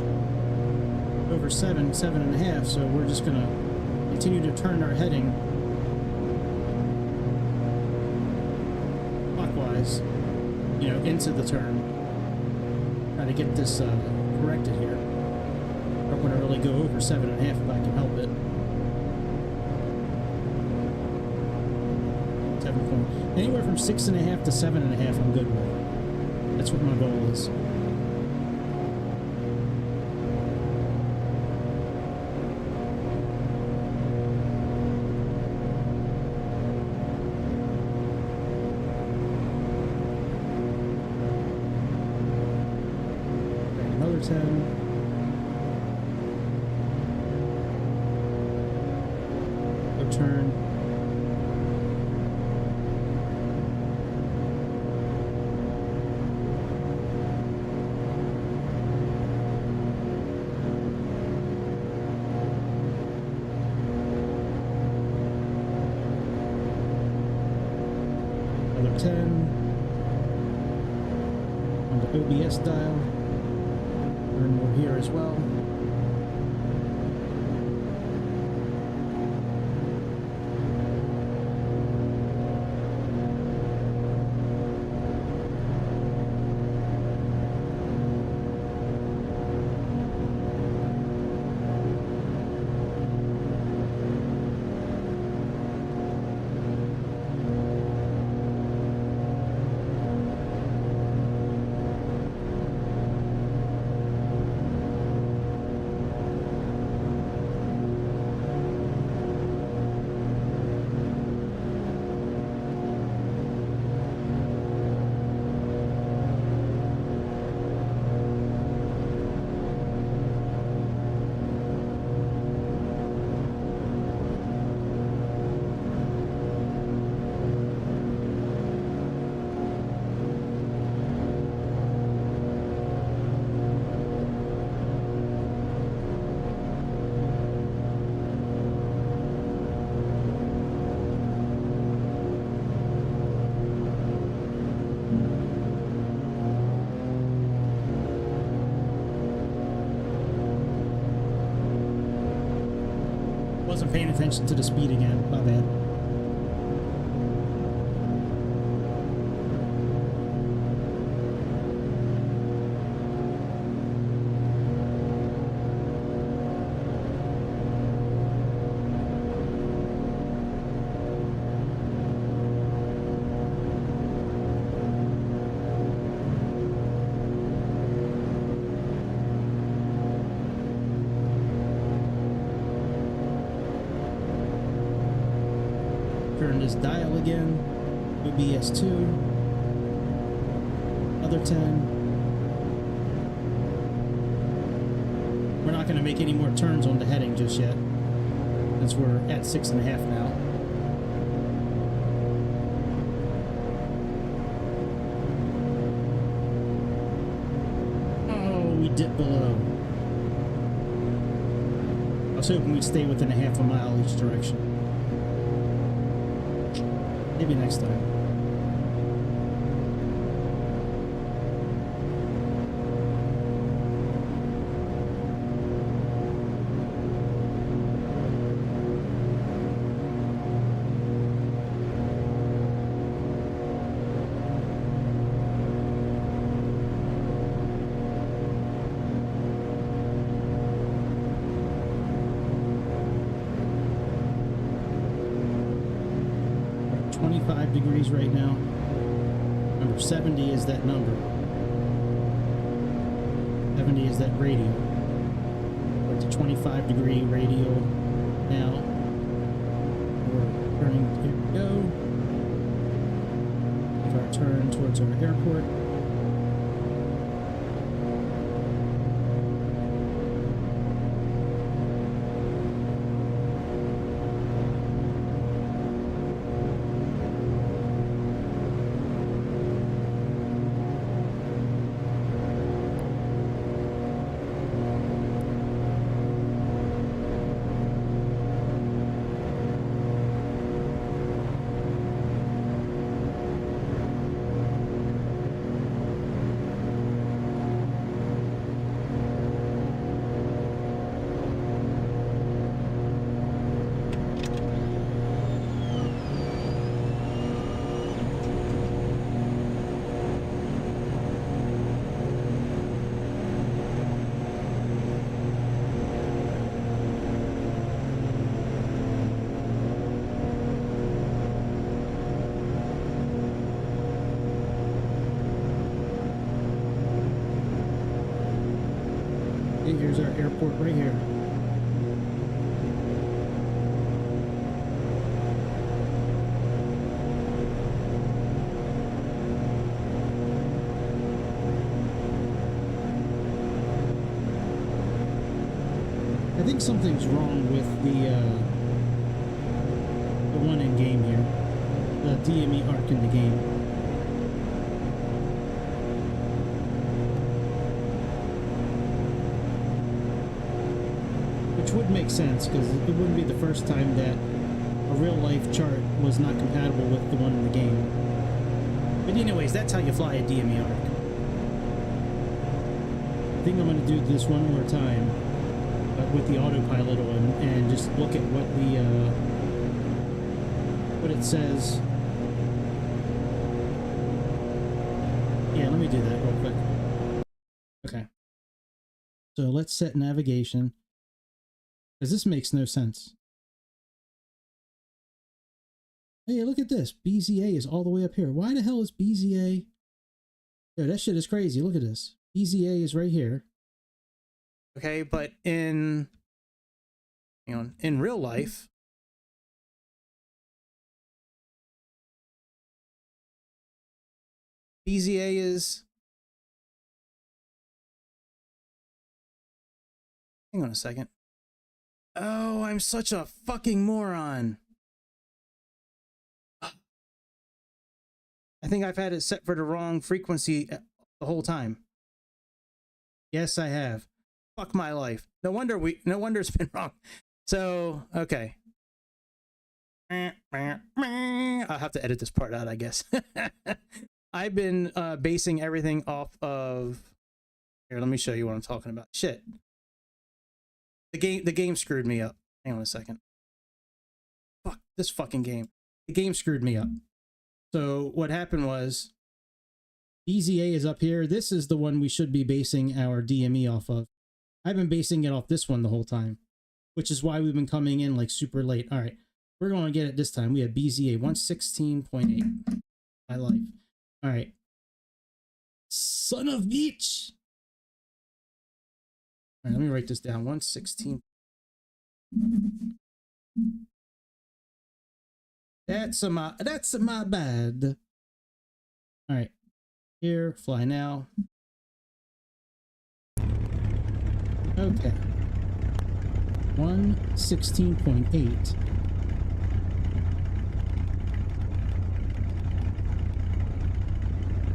over 7.5, so we're just gonna continue to turn our heading is, you know, into the turn. Try to get this corrected here. I don't want to really go over 7.5 if I can help it. 7 point. Anywhere from 6.5 to 7.5 I'm good with. That's what my goal is. Another 10. Turn. Another 10. On the OBS dial. Earn more here as well. Wasn't paying attention to the speed again, my bad. Turn this dial again. OBS 2. Other 10. We're not going to make any more turns on the heading just yet, since we're at 6.5 now. Oh, we dipped below. I was hoping we'd stay within a half a mile each direction. Maybe next time. Degrees right now. Number 70 is that number. 70 is that radial. We're at the 25 degree radial now. We're turning. Here we go. Make our turn towards our airport. port right here. I think something's wrong with the one in game here, the DME ARC in the game. Which would make sense, because it wouldn't be the first time that a real-life chart was not compatible with the one in the game. But anyways, that's how you fly a DME ARC. I think I'm going to do this one more time with the autopilot on, and just look at what the what it says. Yeah, let me do that real quick. Okay. So let's set navigation, because this makes no sense. Hey, look at this. BZA is all the way up here. Why the hell is BZA? Yo, that shit is crazy. Look at this. BZA is right here. Okay, but in real life, BZA is, hang on a second. Oh, I'm such a fucking moron. I think I've had it set for the wrong frequency the whole time. Yes, I have. Fuck my life. No wonder it's been wrong. So, okay. I'll have to edit this part out, I guess. I've been basing everything off of, here, let me show you what I'm talking about. Shit. The game screwed me up. Hang on a second. Fuck this fucking game. The game screwed me up. So what happened was, BZA is up here. This is the one we should be basing our DME off of. I've been basing it off this one the whole time, which is why we've been coming in like super late. All right, we're going to get it this time. We have BZA 116.8. My life. All right. Son of bitch. All right, let me write this down. 116. That's my bad. All right. Here, fly now. Okay. 116.8.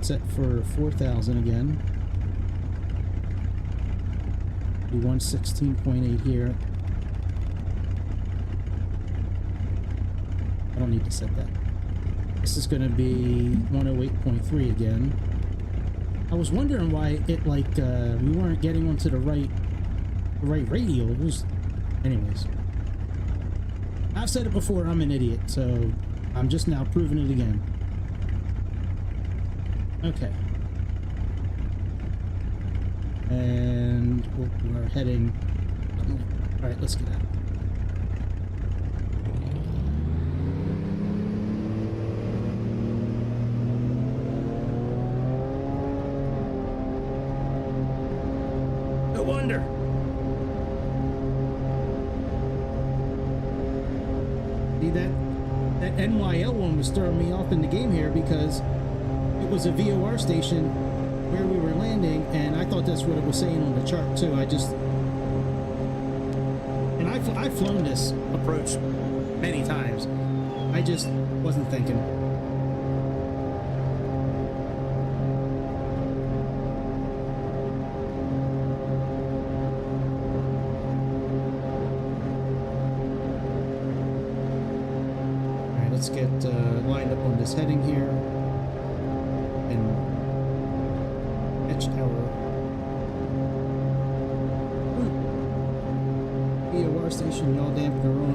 Set for 4,000 again. Do 116.8 here. I don't need to set that. This is going to be 108.3 again. I was wondering why it we weren't getting onto the right radio. It was, anyways. I've said it before. I'm an idiot, so I'm just now proving it again. Okay. And we're heading. All right, let's get out. No wonder. See that NYL one was throwing me off in the game here because it was a VOR station where we were landing, and I thought that's what it was saying on the chart too. I've flown this approach many times. I just wasn't thinking. All right, let's get lined up on this heading here and pitch our VOR station, yaw dampener on,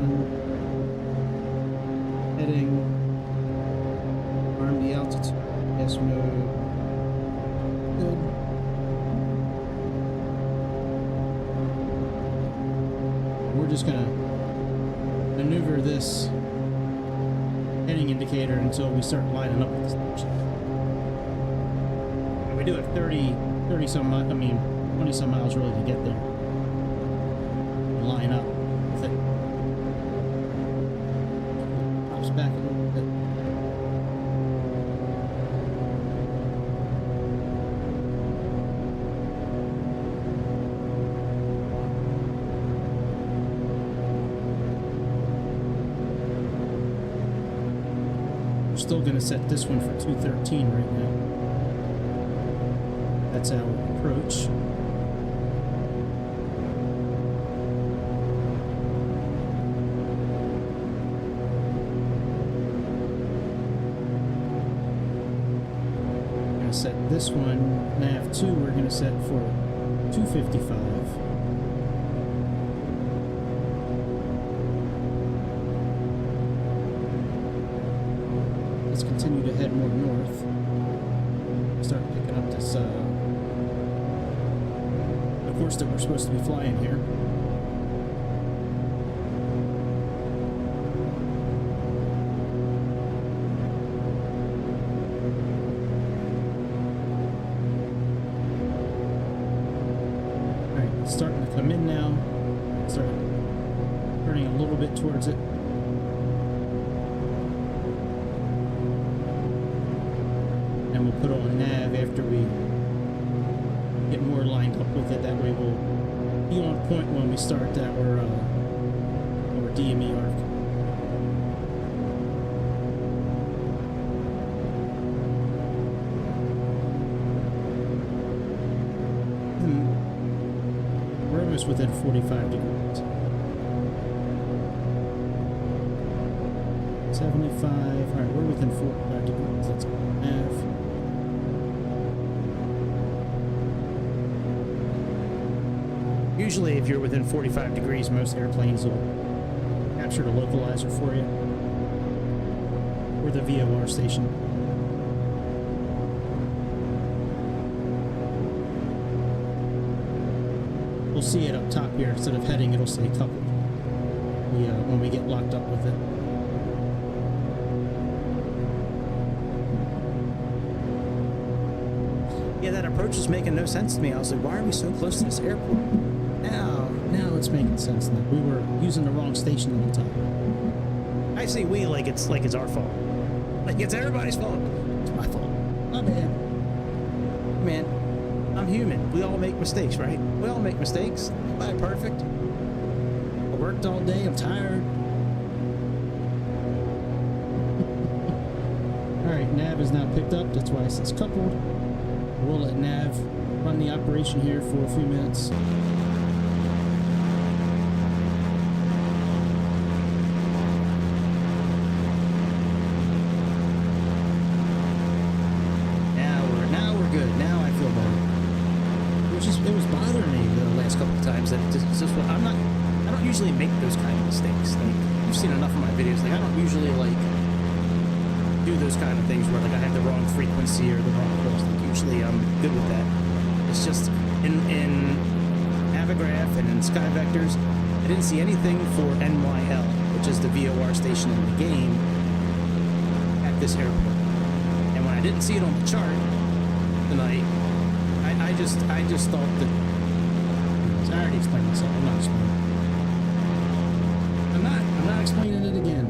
heading, arm the altitude, yes mode, good. We're just gonna maneuver this heading indicator until we start lining up with the station. And we do have 20 some miles really to get there. line up with it. Pops back a little bit. We're still going to set this one for 213 right now. That's our approach. Set this one, nav 2, we're going to set for 255. Let's continue to head more north. Start picking up this the course that we're supposed to be flying here. Starting to come in now. Start turning a little bit towards it. And we'll put on nav after we get more lined up with it. That way we'll be on point when we start our DME arc. Within 45 degrees. 75. Alright, we're within 45 degrees. Let's go nav. Usually, if you're within 45 degrees, most airplanes will capture the localizer for you, or the VOR station. We'll see it up top here. Instead of heading, it'll say coupled when we get locked up with it. Yeah, that approach is making no sense to me. I was like, why are we so close to this airport? Now it's making sense now. We were using the wrong station at the time. I say we like it's our fault. Like it's everybody's fault. It's my fault. My bad. Man, I'm human. We all make mistakes, right? We all make mistakes. Nobody perfect. I worked all day. I'm tired. Alright, nav is now picked up. That's why it says coupled. We'll let nav run the operation here for a few minutes. Now we're good. Now I feel better. It was bothering me The last couple of times that it's just I don't usually make those kind of mistakes. Like you've seen enough of my videos. Like I don't usually like do those kind of things where like I have the wrong frequency or the wrong course. Like usually I'm good with that. It's just in Navigraph and in Sky Vectors, I didn't see anything for NYL, which is the VOR station in the game at this airport. And when I didn't see it on the chart tonight, I just thought that I already explained myself. I'm not explaining. I'm not explaining it again.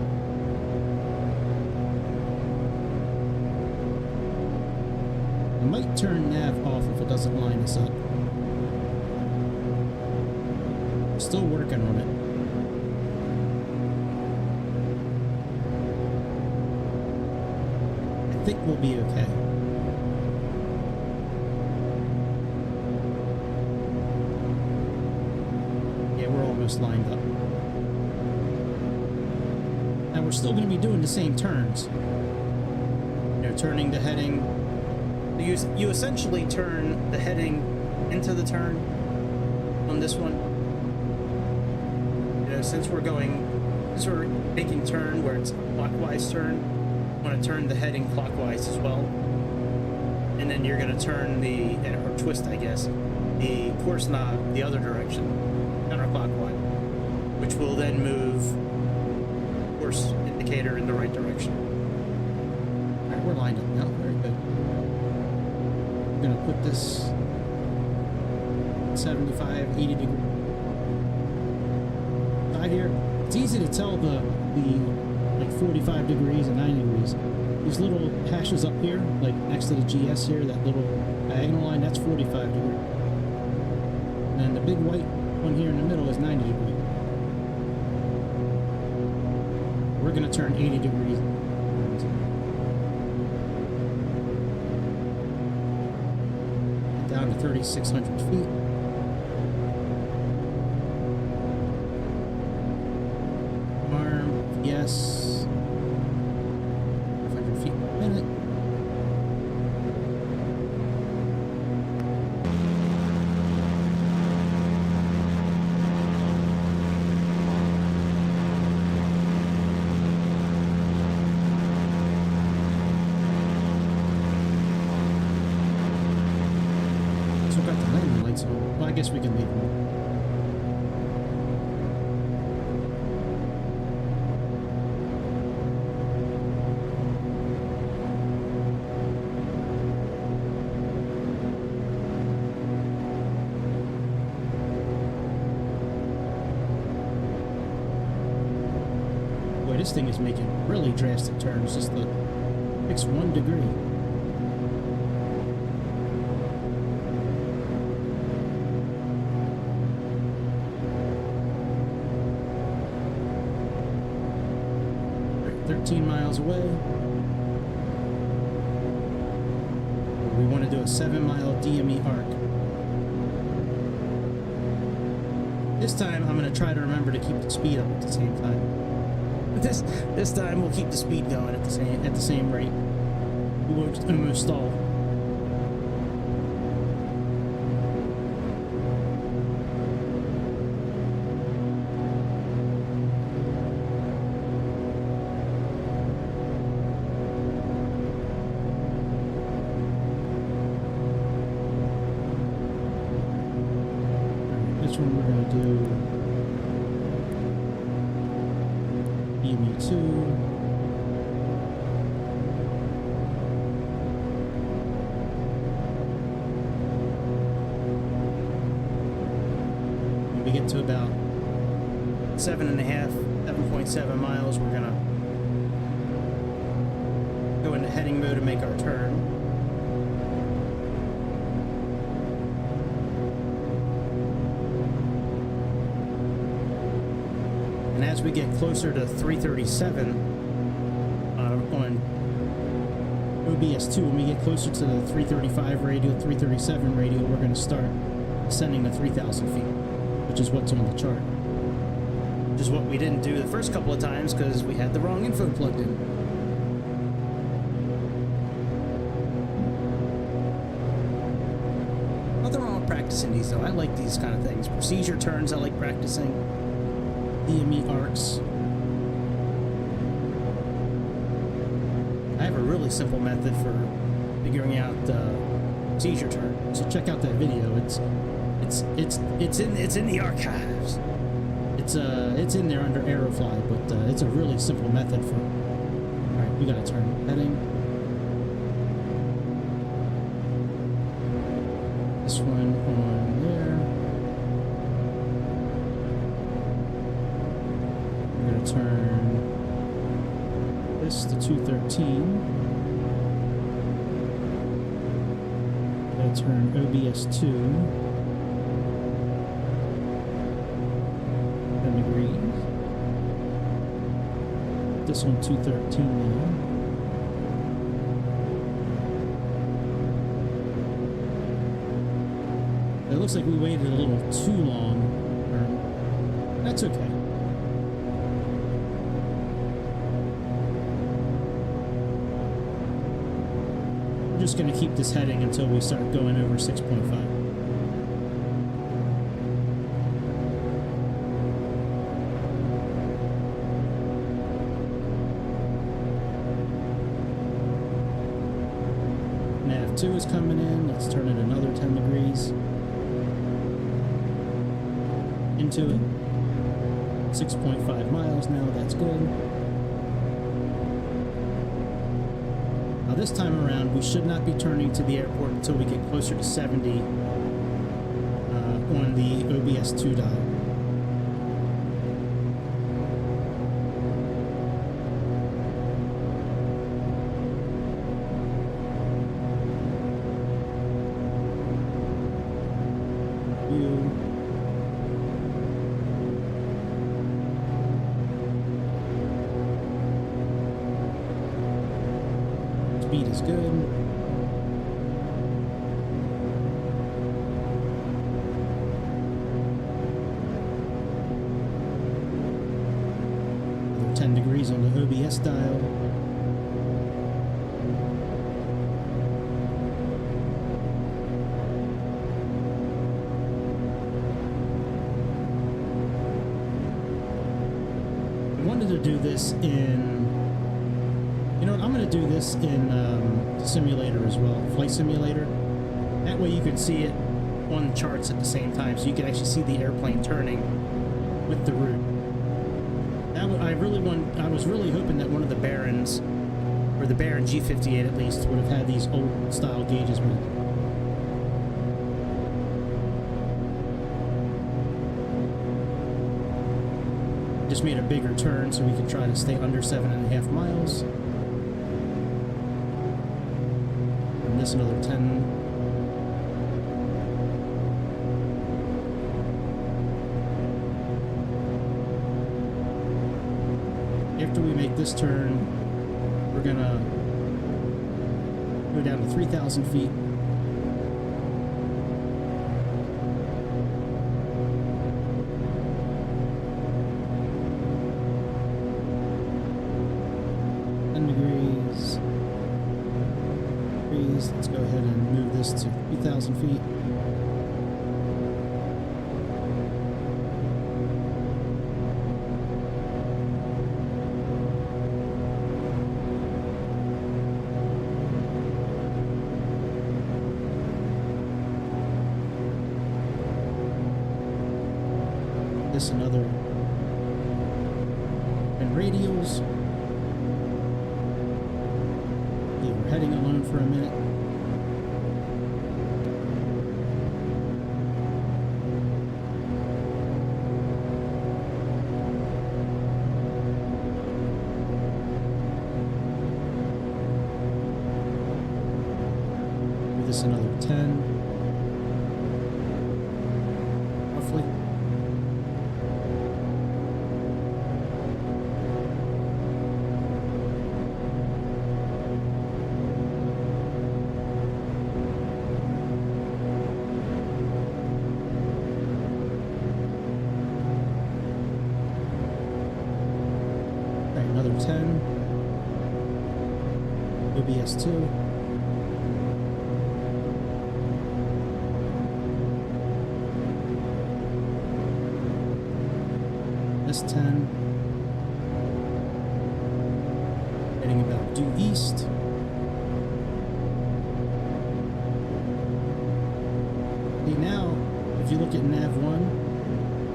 I might turn nav off if it doesn't line us up. I'm still working on it. I think we'll be okay. Lined up. And we're still going to be doing the same turns. You know, turning the heading. You essentially turn the heading into the turn on this one. You know, since we're making turn where it's clockwise turn, I want to turn the heading clockwise as well. And then you're going to turn or twist, I guess, the course knob the other direction, counterclockwise, which will then move course indicator in the right direction. All right, we're lined up now. Very good. We're going to put this 75, 80 degree. right here, it's easy to tell the like 45 degrees and 90 degrees. These little hashes up here, like next to the GS here, that little diagonal line, that's 45 degrees. And then the big white one here in the middle is 90 degrees. We're gonna turn 80 degrees. Down to 3,600 feet. Arm, yes. 500 feet per minute. So got the landing lights on. Well, I guess we can leave them. Boy, this thing is making really drastic turns just to fix 1 degree. We're 13 miles away. We want to do a 7-mile DME arc. This time I'm going to try to remember to keep the speed up at the same time. This time we'll keep the speed going at the same rate. We won't stall. This one we're going to do DME2. When we get to about 7.7 miles, we're gonna go into heading mode and make our turn. And as we get closer to 337 on OBS2, when we get closer to the 335 radial, 337 radial, we're going to start ascending to 3,000 feet, which is what's on the chart. Which is what we didn't do the first couple of times because we had the wrong info plugged in. Nothing wrong with practicing these though. I like these kind of things. Procedure turns, I like practicing. DME arcs. I have a really simple method for figuring out procedure turn. So check out that video. It's in the archives. It's in there under Aerofly, but it's a really simple method for. All right, we got to turn heading. This one on there. We're going to turn this to 213. Going to turn OBS2 10 degrees. This one 213 now. It looks like we waited a little too long. That's okay. We're just going to keep this heading until we start going over 6.5. Nav2 is coming in. Let's turn it another 10 degrees. Into it. 6.5 miles now, that's good. Now this time around, we should not be turning to the airport until we get closer to 70 on the OBS2 dial. Speed is good. Another 10 degrees on the OBS dial. To do this in, you know what, I'm going to do this in simulator as well, flight simulator. That way you can see it on the charts at the same time, so you can actually see the airplane turning with the route. I was really hoping that one of the Barons, or the Baron G58 at least, would have had these old style gauges with it. Just made a bigger turn so we could try to stay under 7.5 miles. And this another 10. After we make this turn, we're gonna go down to 3,000 feet. Let's go ahead and move this to 3,000 feet. This another, and radials. Okay, we're heading alone for a minute. This another 10, roughly. All right, another 10. OBS 2. S10, heading about due east. Okay, now, if you look at nav1,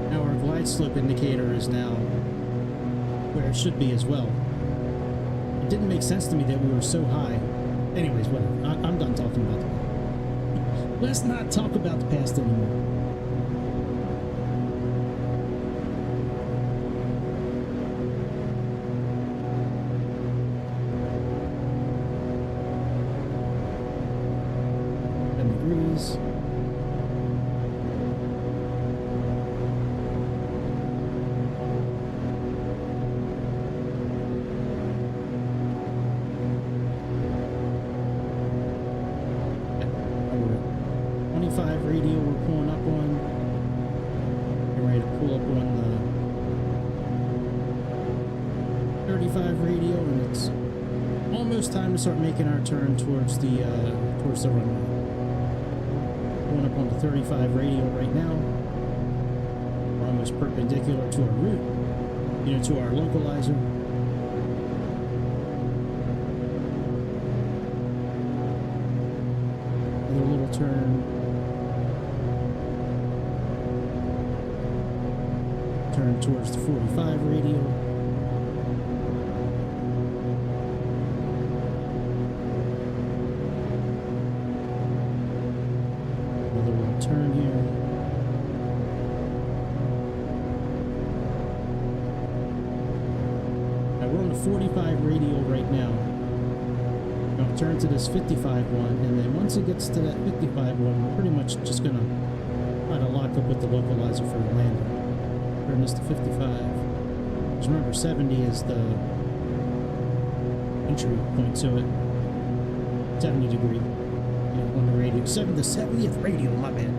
now our glide slope indicator is now where it should be as well. It didn't make sense to me that we were so high. Anyways, whatever. I'm done talking about the past. Let's not talk about the past anymore. Degrees. Our 25 radio we're pulling up on. Getting ready to pull up on the 35 radio, and it's almost time to start making our turn towards the runway. Going up on the 35 radio right now. We're almost perpendicular to our route, you know, to our localizer. Another little turn. Turn towards the 45 radio. Turn here. Now we're on the 45 radio right now. I'm going to turn to this 55 one, and then once it gets to that 55 one, we're pretty much just going to try to lock up with the localizer for the landing. Turn this to 55. Just remember, 70 is the entry point to it. 70 degree, on the radio. The 70th radio, my bad.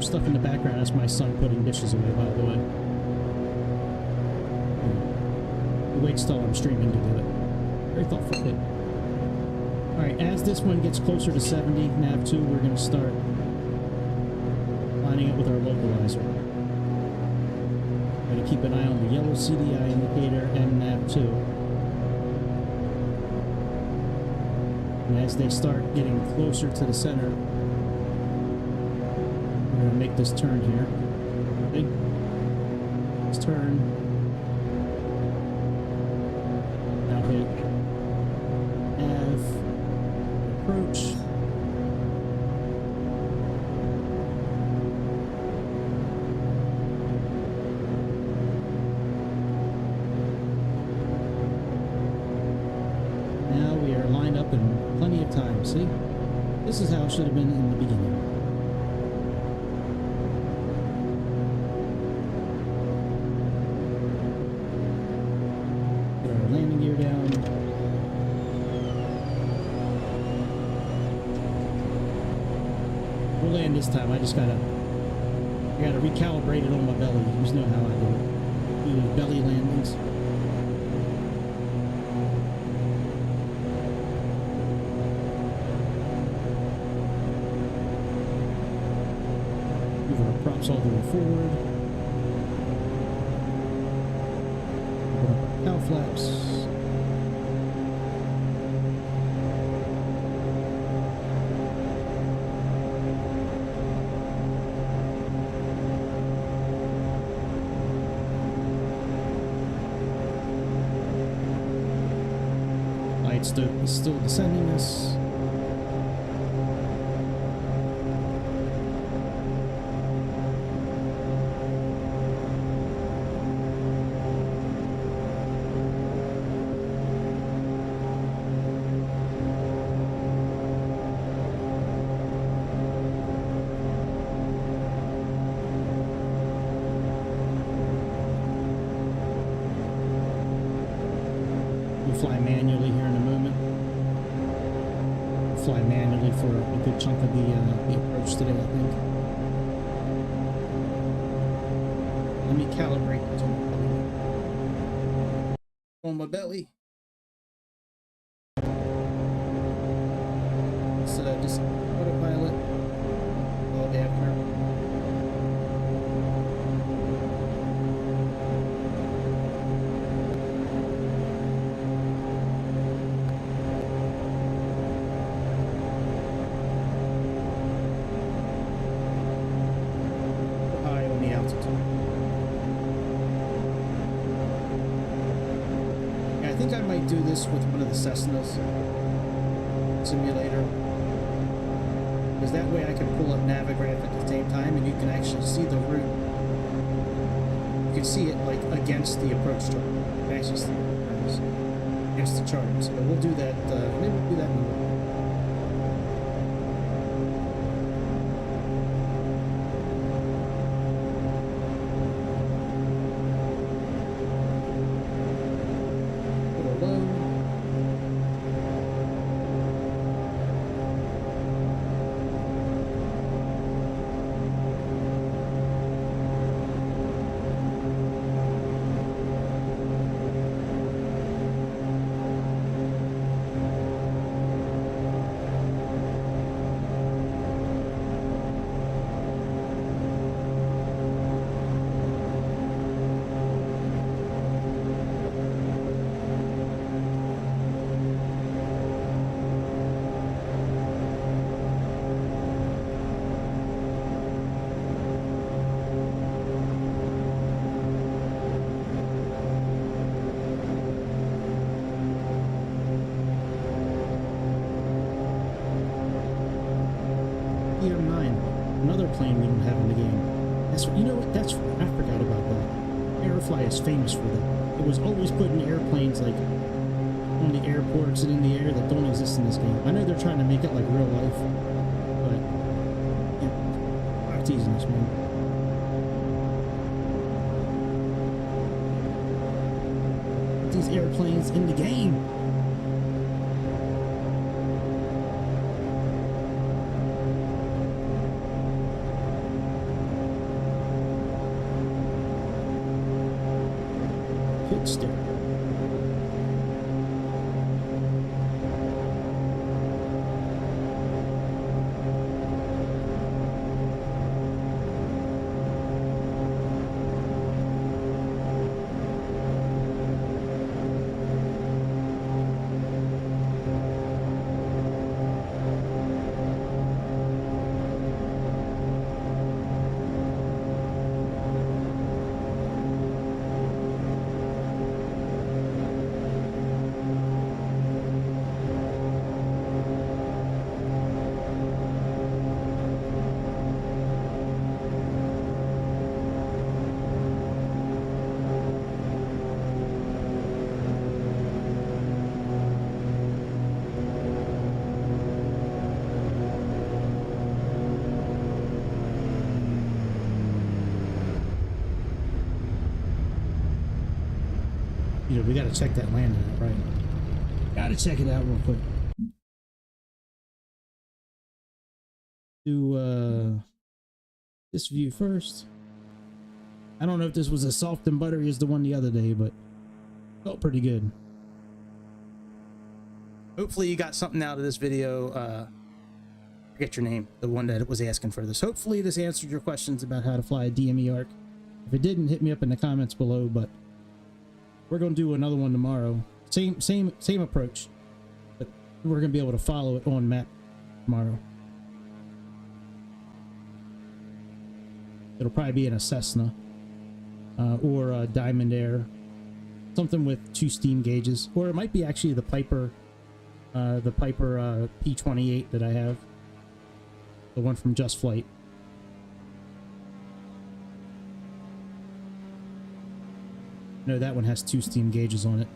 Stuff in the background. That's my son putting dishes away, by the way. He waits till I'm streaming to do it. Very thoughtful kid. Alright, as this one gets closer to 70, nav2, we're going to start lining up with our localizer. Going to keep an eye on the yellow CDI indicator and nav2. And as they start getting closer to the center, make this turn here. Okay. Let's turn. Now hit Nav. Approach. Now we are lined up in plenty of time. See? This is how it should have been in the beginning. Landing gear down. We'll land this time. I gotta recalibrate it on my belly. You just know how I do it. Do those belly landings. Move our props all the way forward. Cow flaps. Lights still descending us. Fly manually here in a moment. Fly manually for a good chunk of the approach today, I think. Let me calibrate this on my belly. So just autopilot. All the after. I think I might do this with one of the Cessnas simulator, because that way I can pull up Navigraph at the same time and you can actually see the route. You can see it like against the approach chart. You can actually see it against the chart. So we'll do that, maybe we'll do that in a moment. Another plane we don't have in the game. That's, you know what? That's, I forgot about that. Aerofly is famous for that. It was always put in airplanes like on the airports and in the air that don't exist in this game. I know they're trying to make it like real life, but yeah, I'm teasing this, man. These airplanes in the game. Hit stick. You know, we gotta check that landing out, right? Gotta check it out real quick. Do this view first. I don't know if this was as soft and buttery as the one the other day, but felt pretty good. Hopefully you got something out of this video. Forget your name, the one that was asking for this. Hopefully this answered your questions about how to fly a DME ARC. If it didn't, hit me up in the comments below, but we're going to do another one tomorrow. Same approach, but we're going to be able to follow it on map tomorrow. It'll probably be in a Cessna or a Diamond Air, something with 2 steam gauges, or it might be actually the Piper P28 that I have, the one from Just Flight. No, that one has 2 steam gauges on it.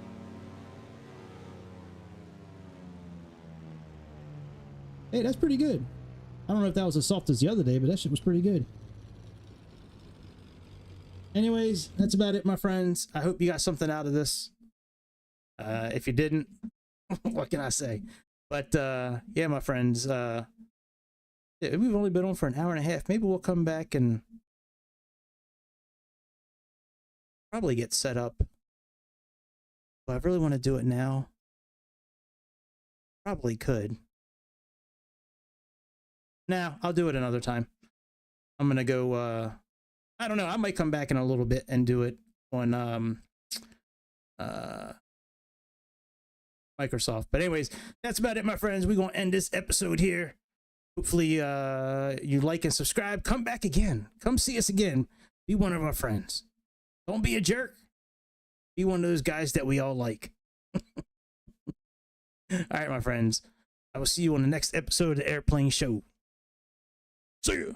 Hey, that's pretty good. I don't know if that was as soft as the other day, but that shit was pretty good. Anyways, that's about it, my friends. I hope you got something out of this. If you didn't, what can I say? But yeah, my friends, yeah, we've only been on for an hour and a half. Maybe we'll come back and probably get set up. But I really want to do it now. Probably could. Now, I'll do it another time. I'm gonna go I don't know, I might come back in a little bit and do it on Microsoft. But anyways, that's about it, my friends. We're gonna end this episode here. Hopefully you like and subscribe. Come back again. Come see us again. Be one of our friends. Don't be a jerk. Be one of those guys that we all like. All right, my friends. I will see you on the next episode of the Airplane Show. See ya.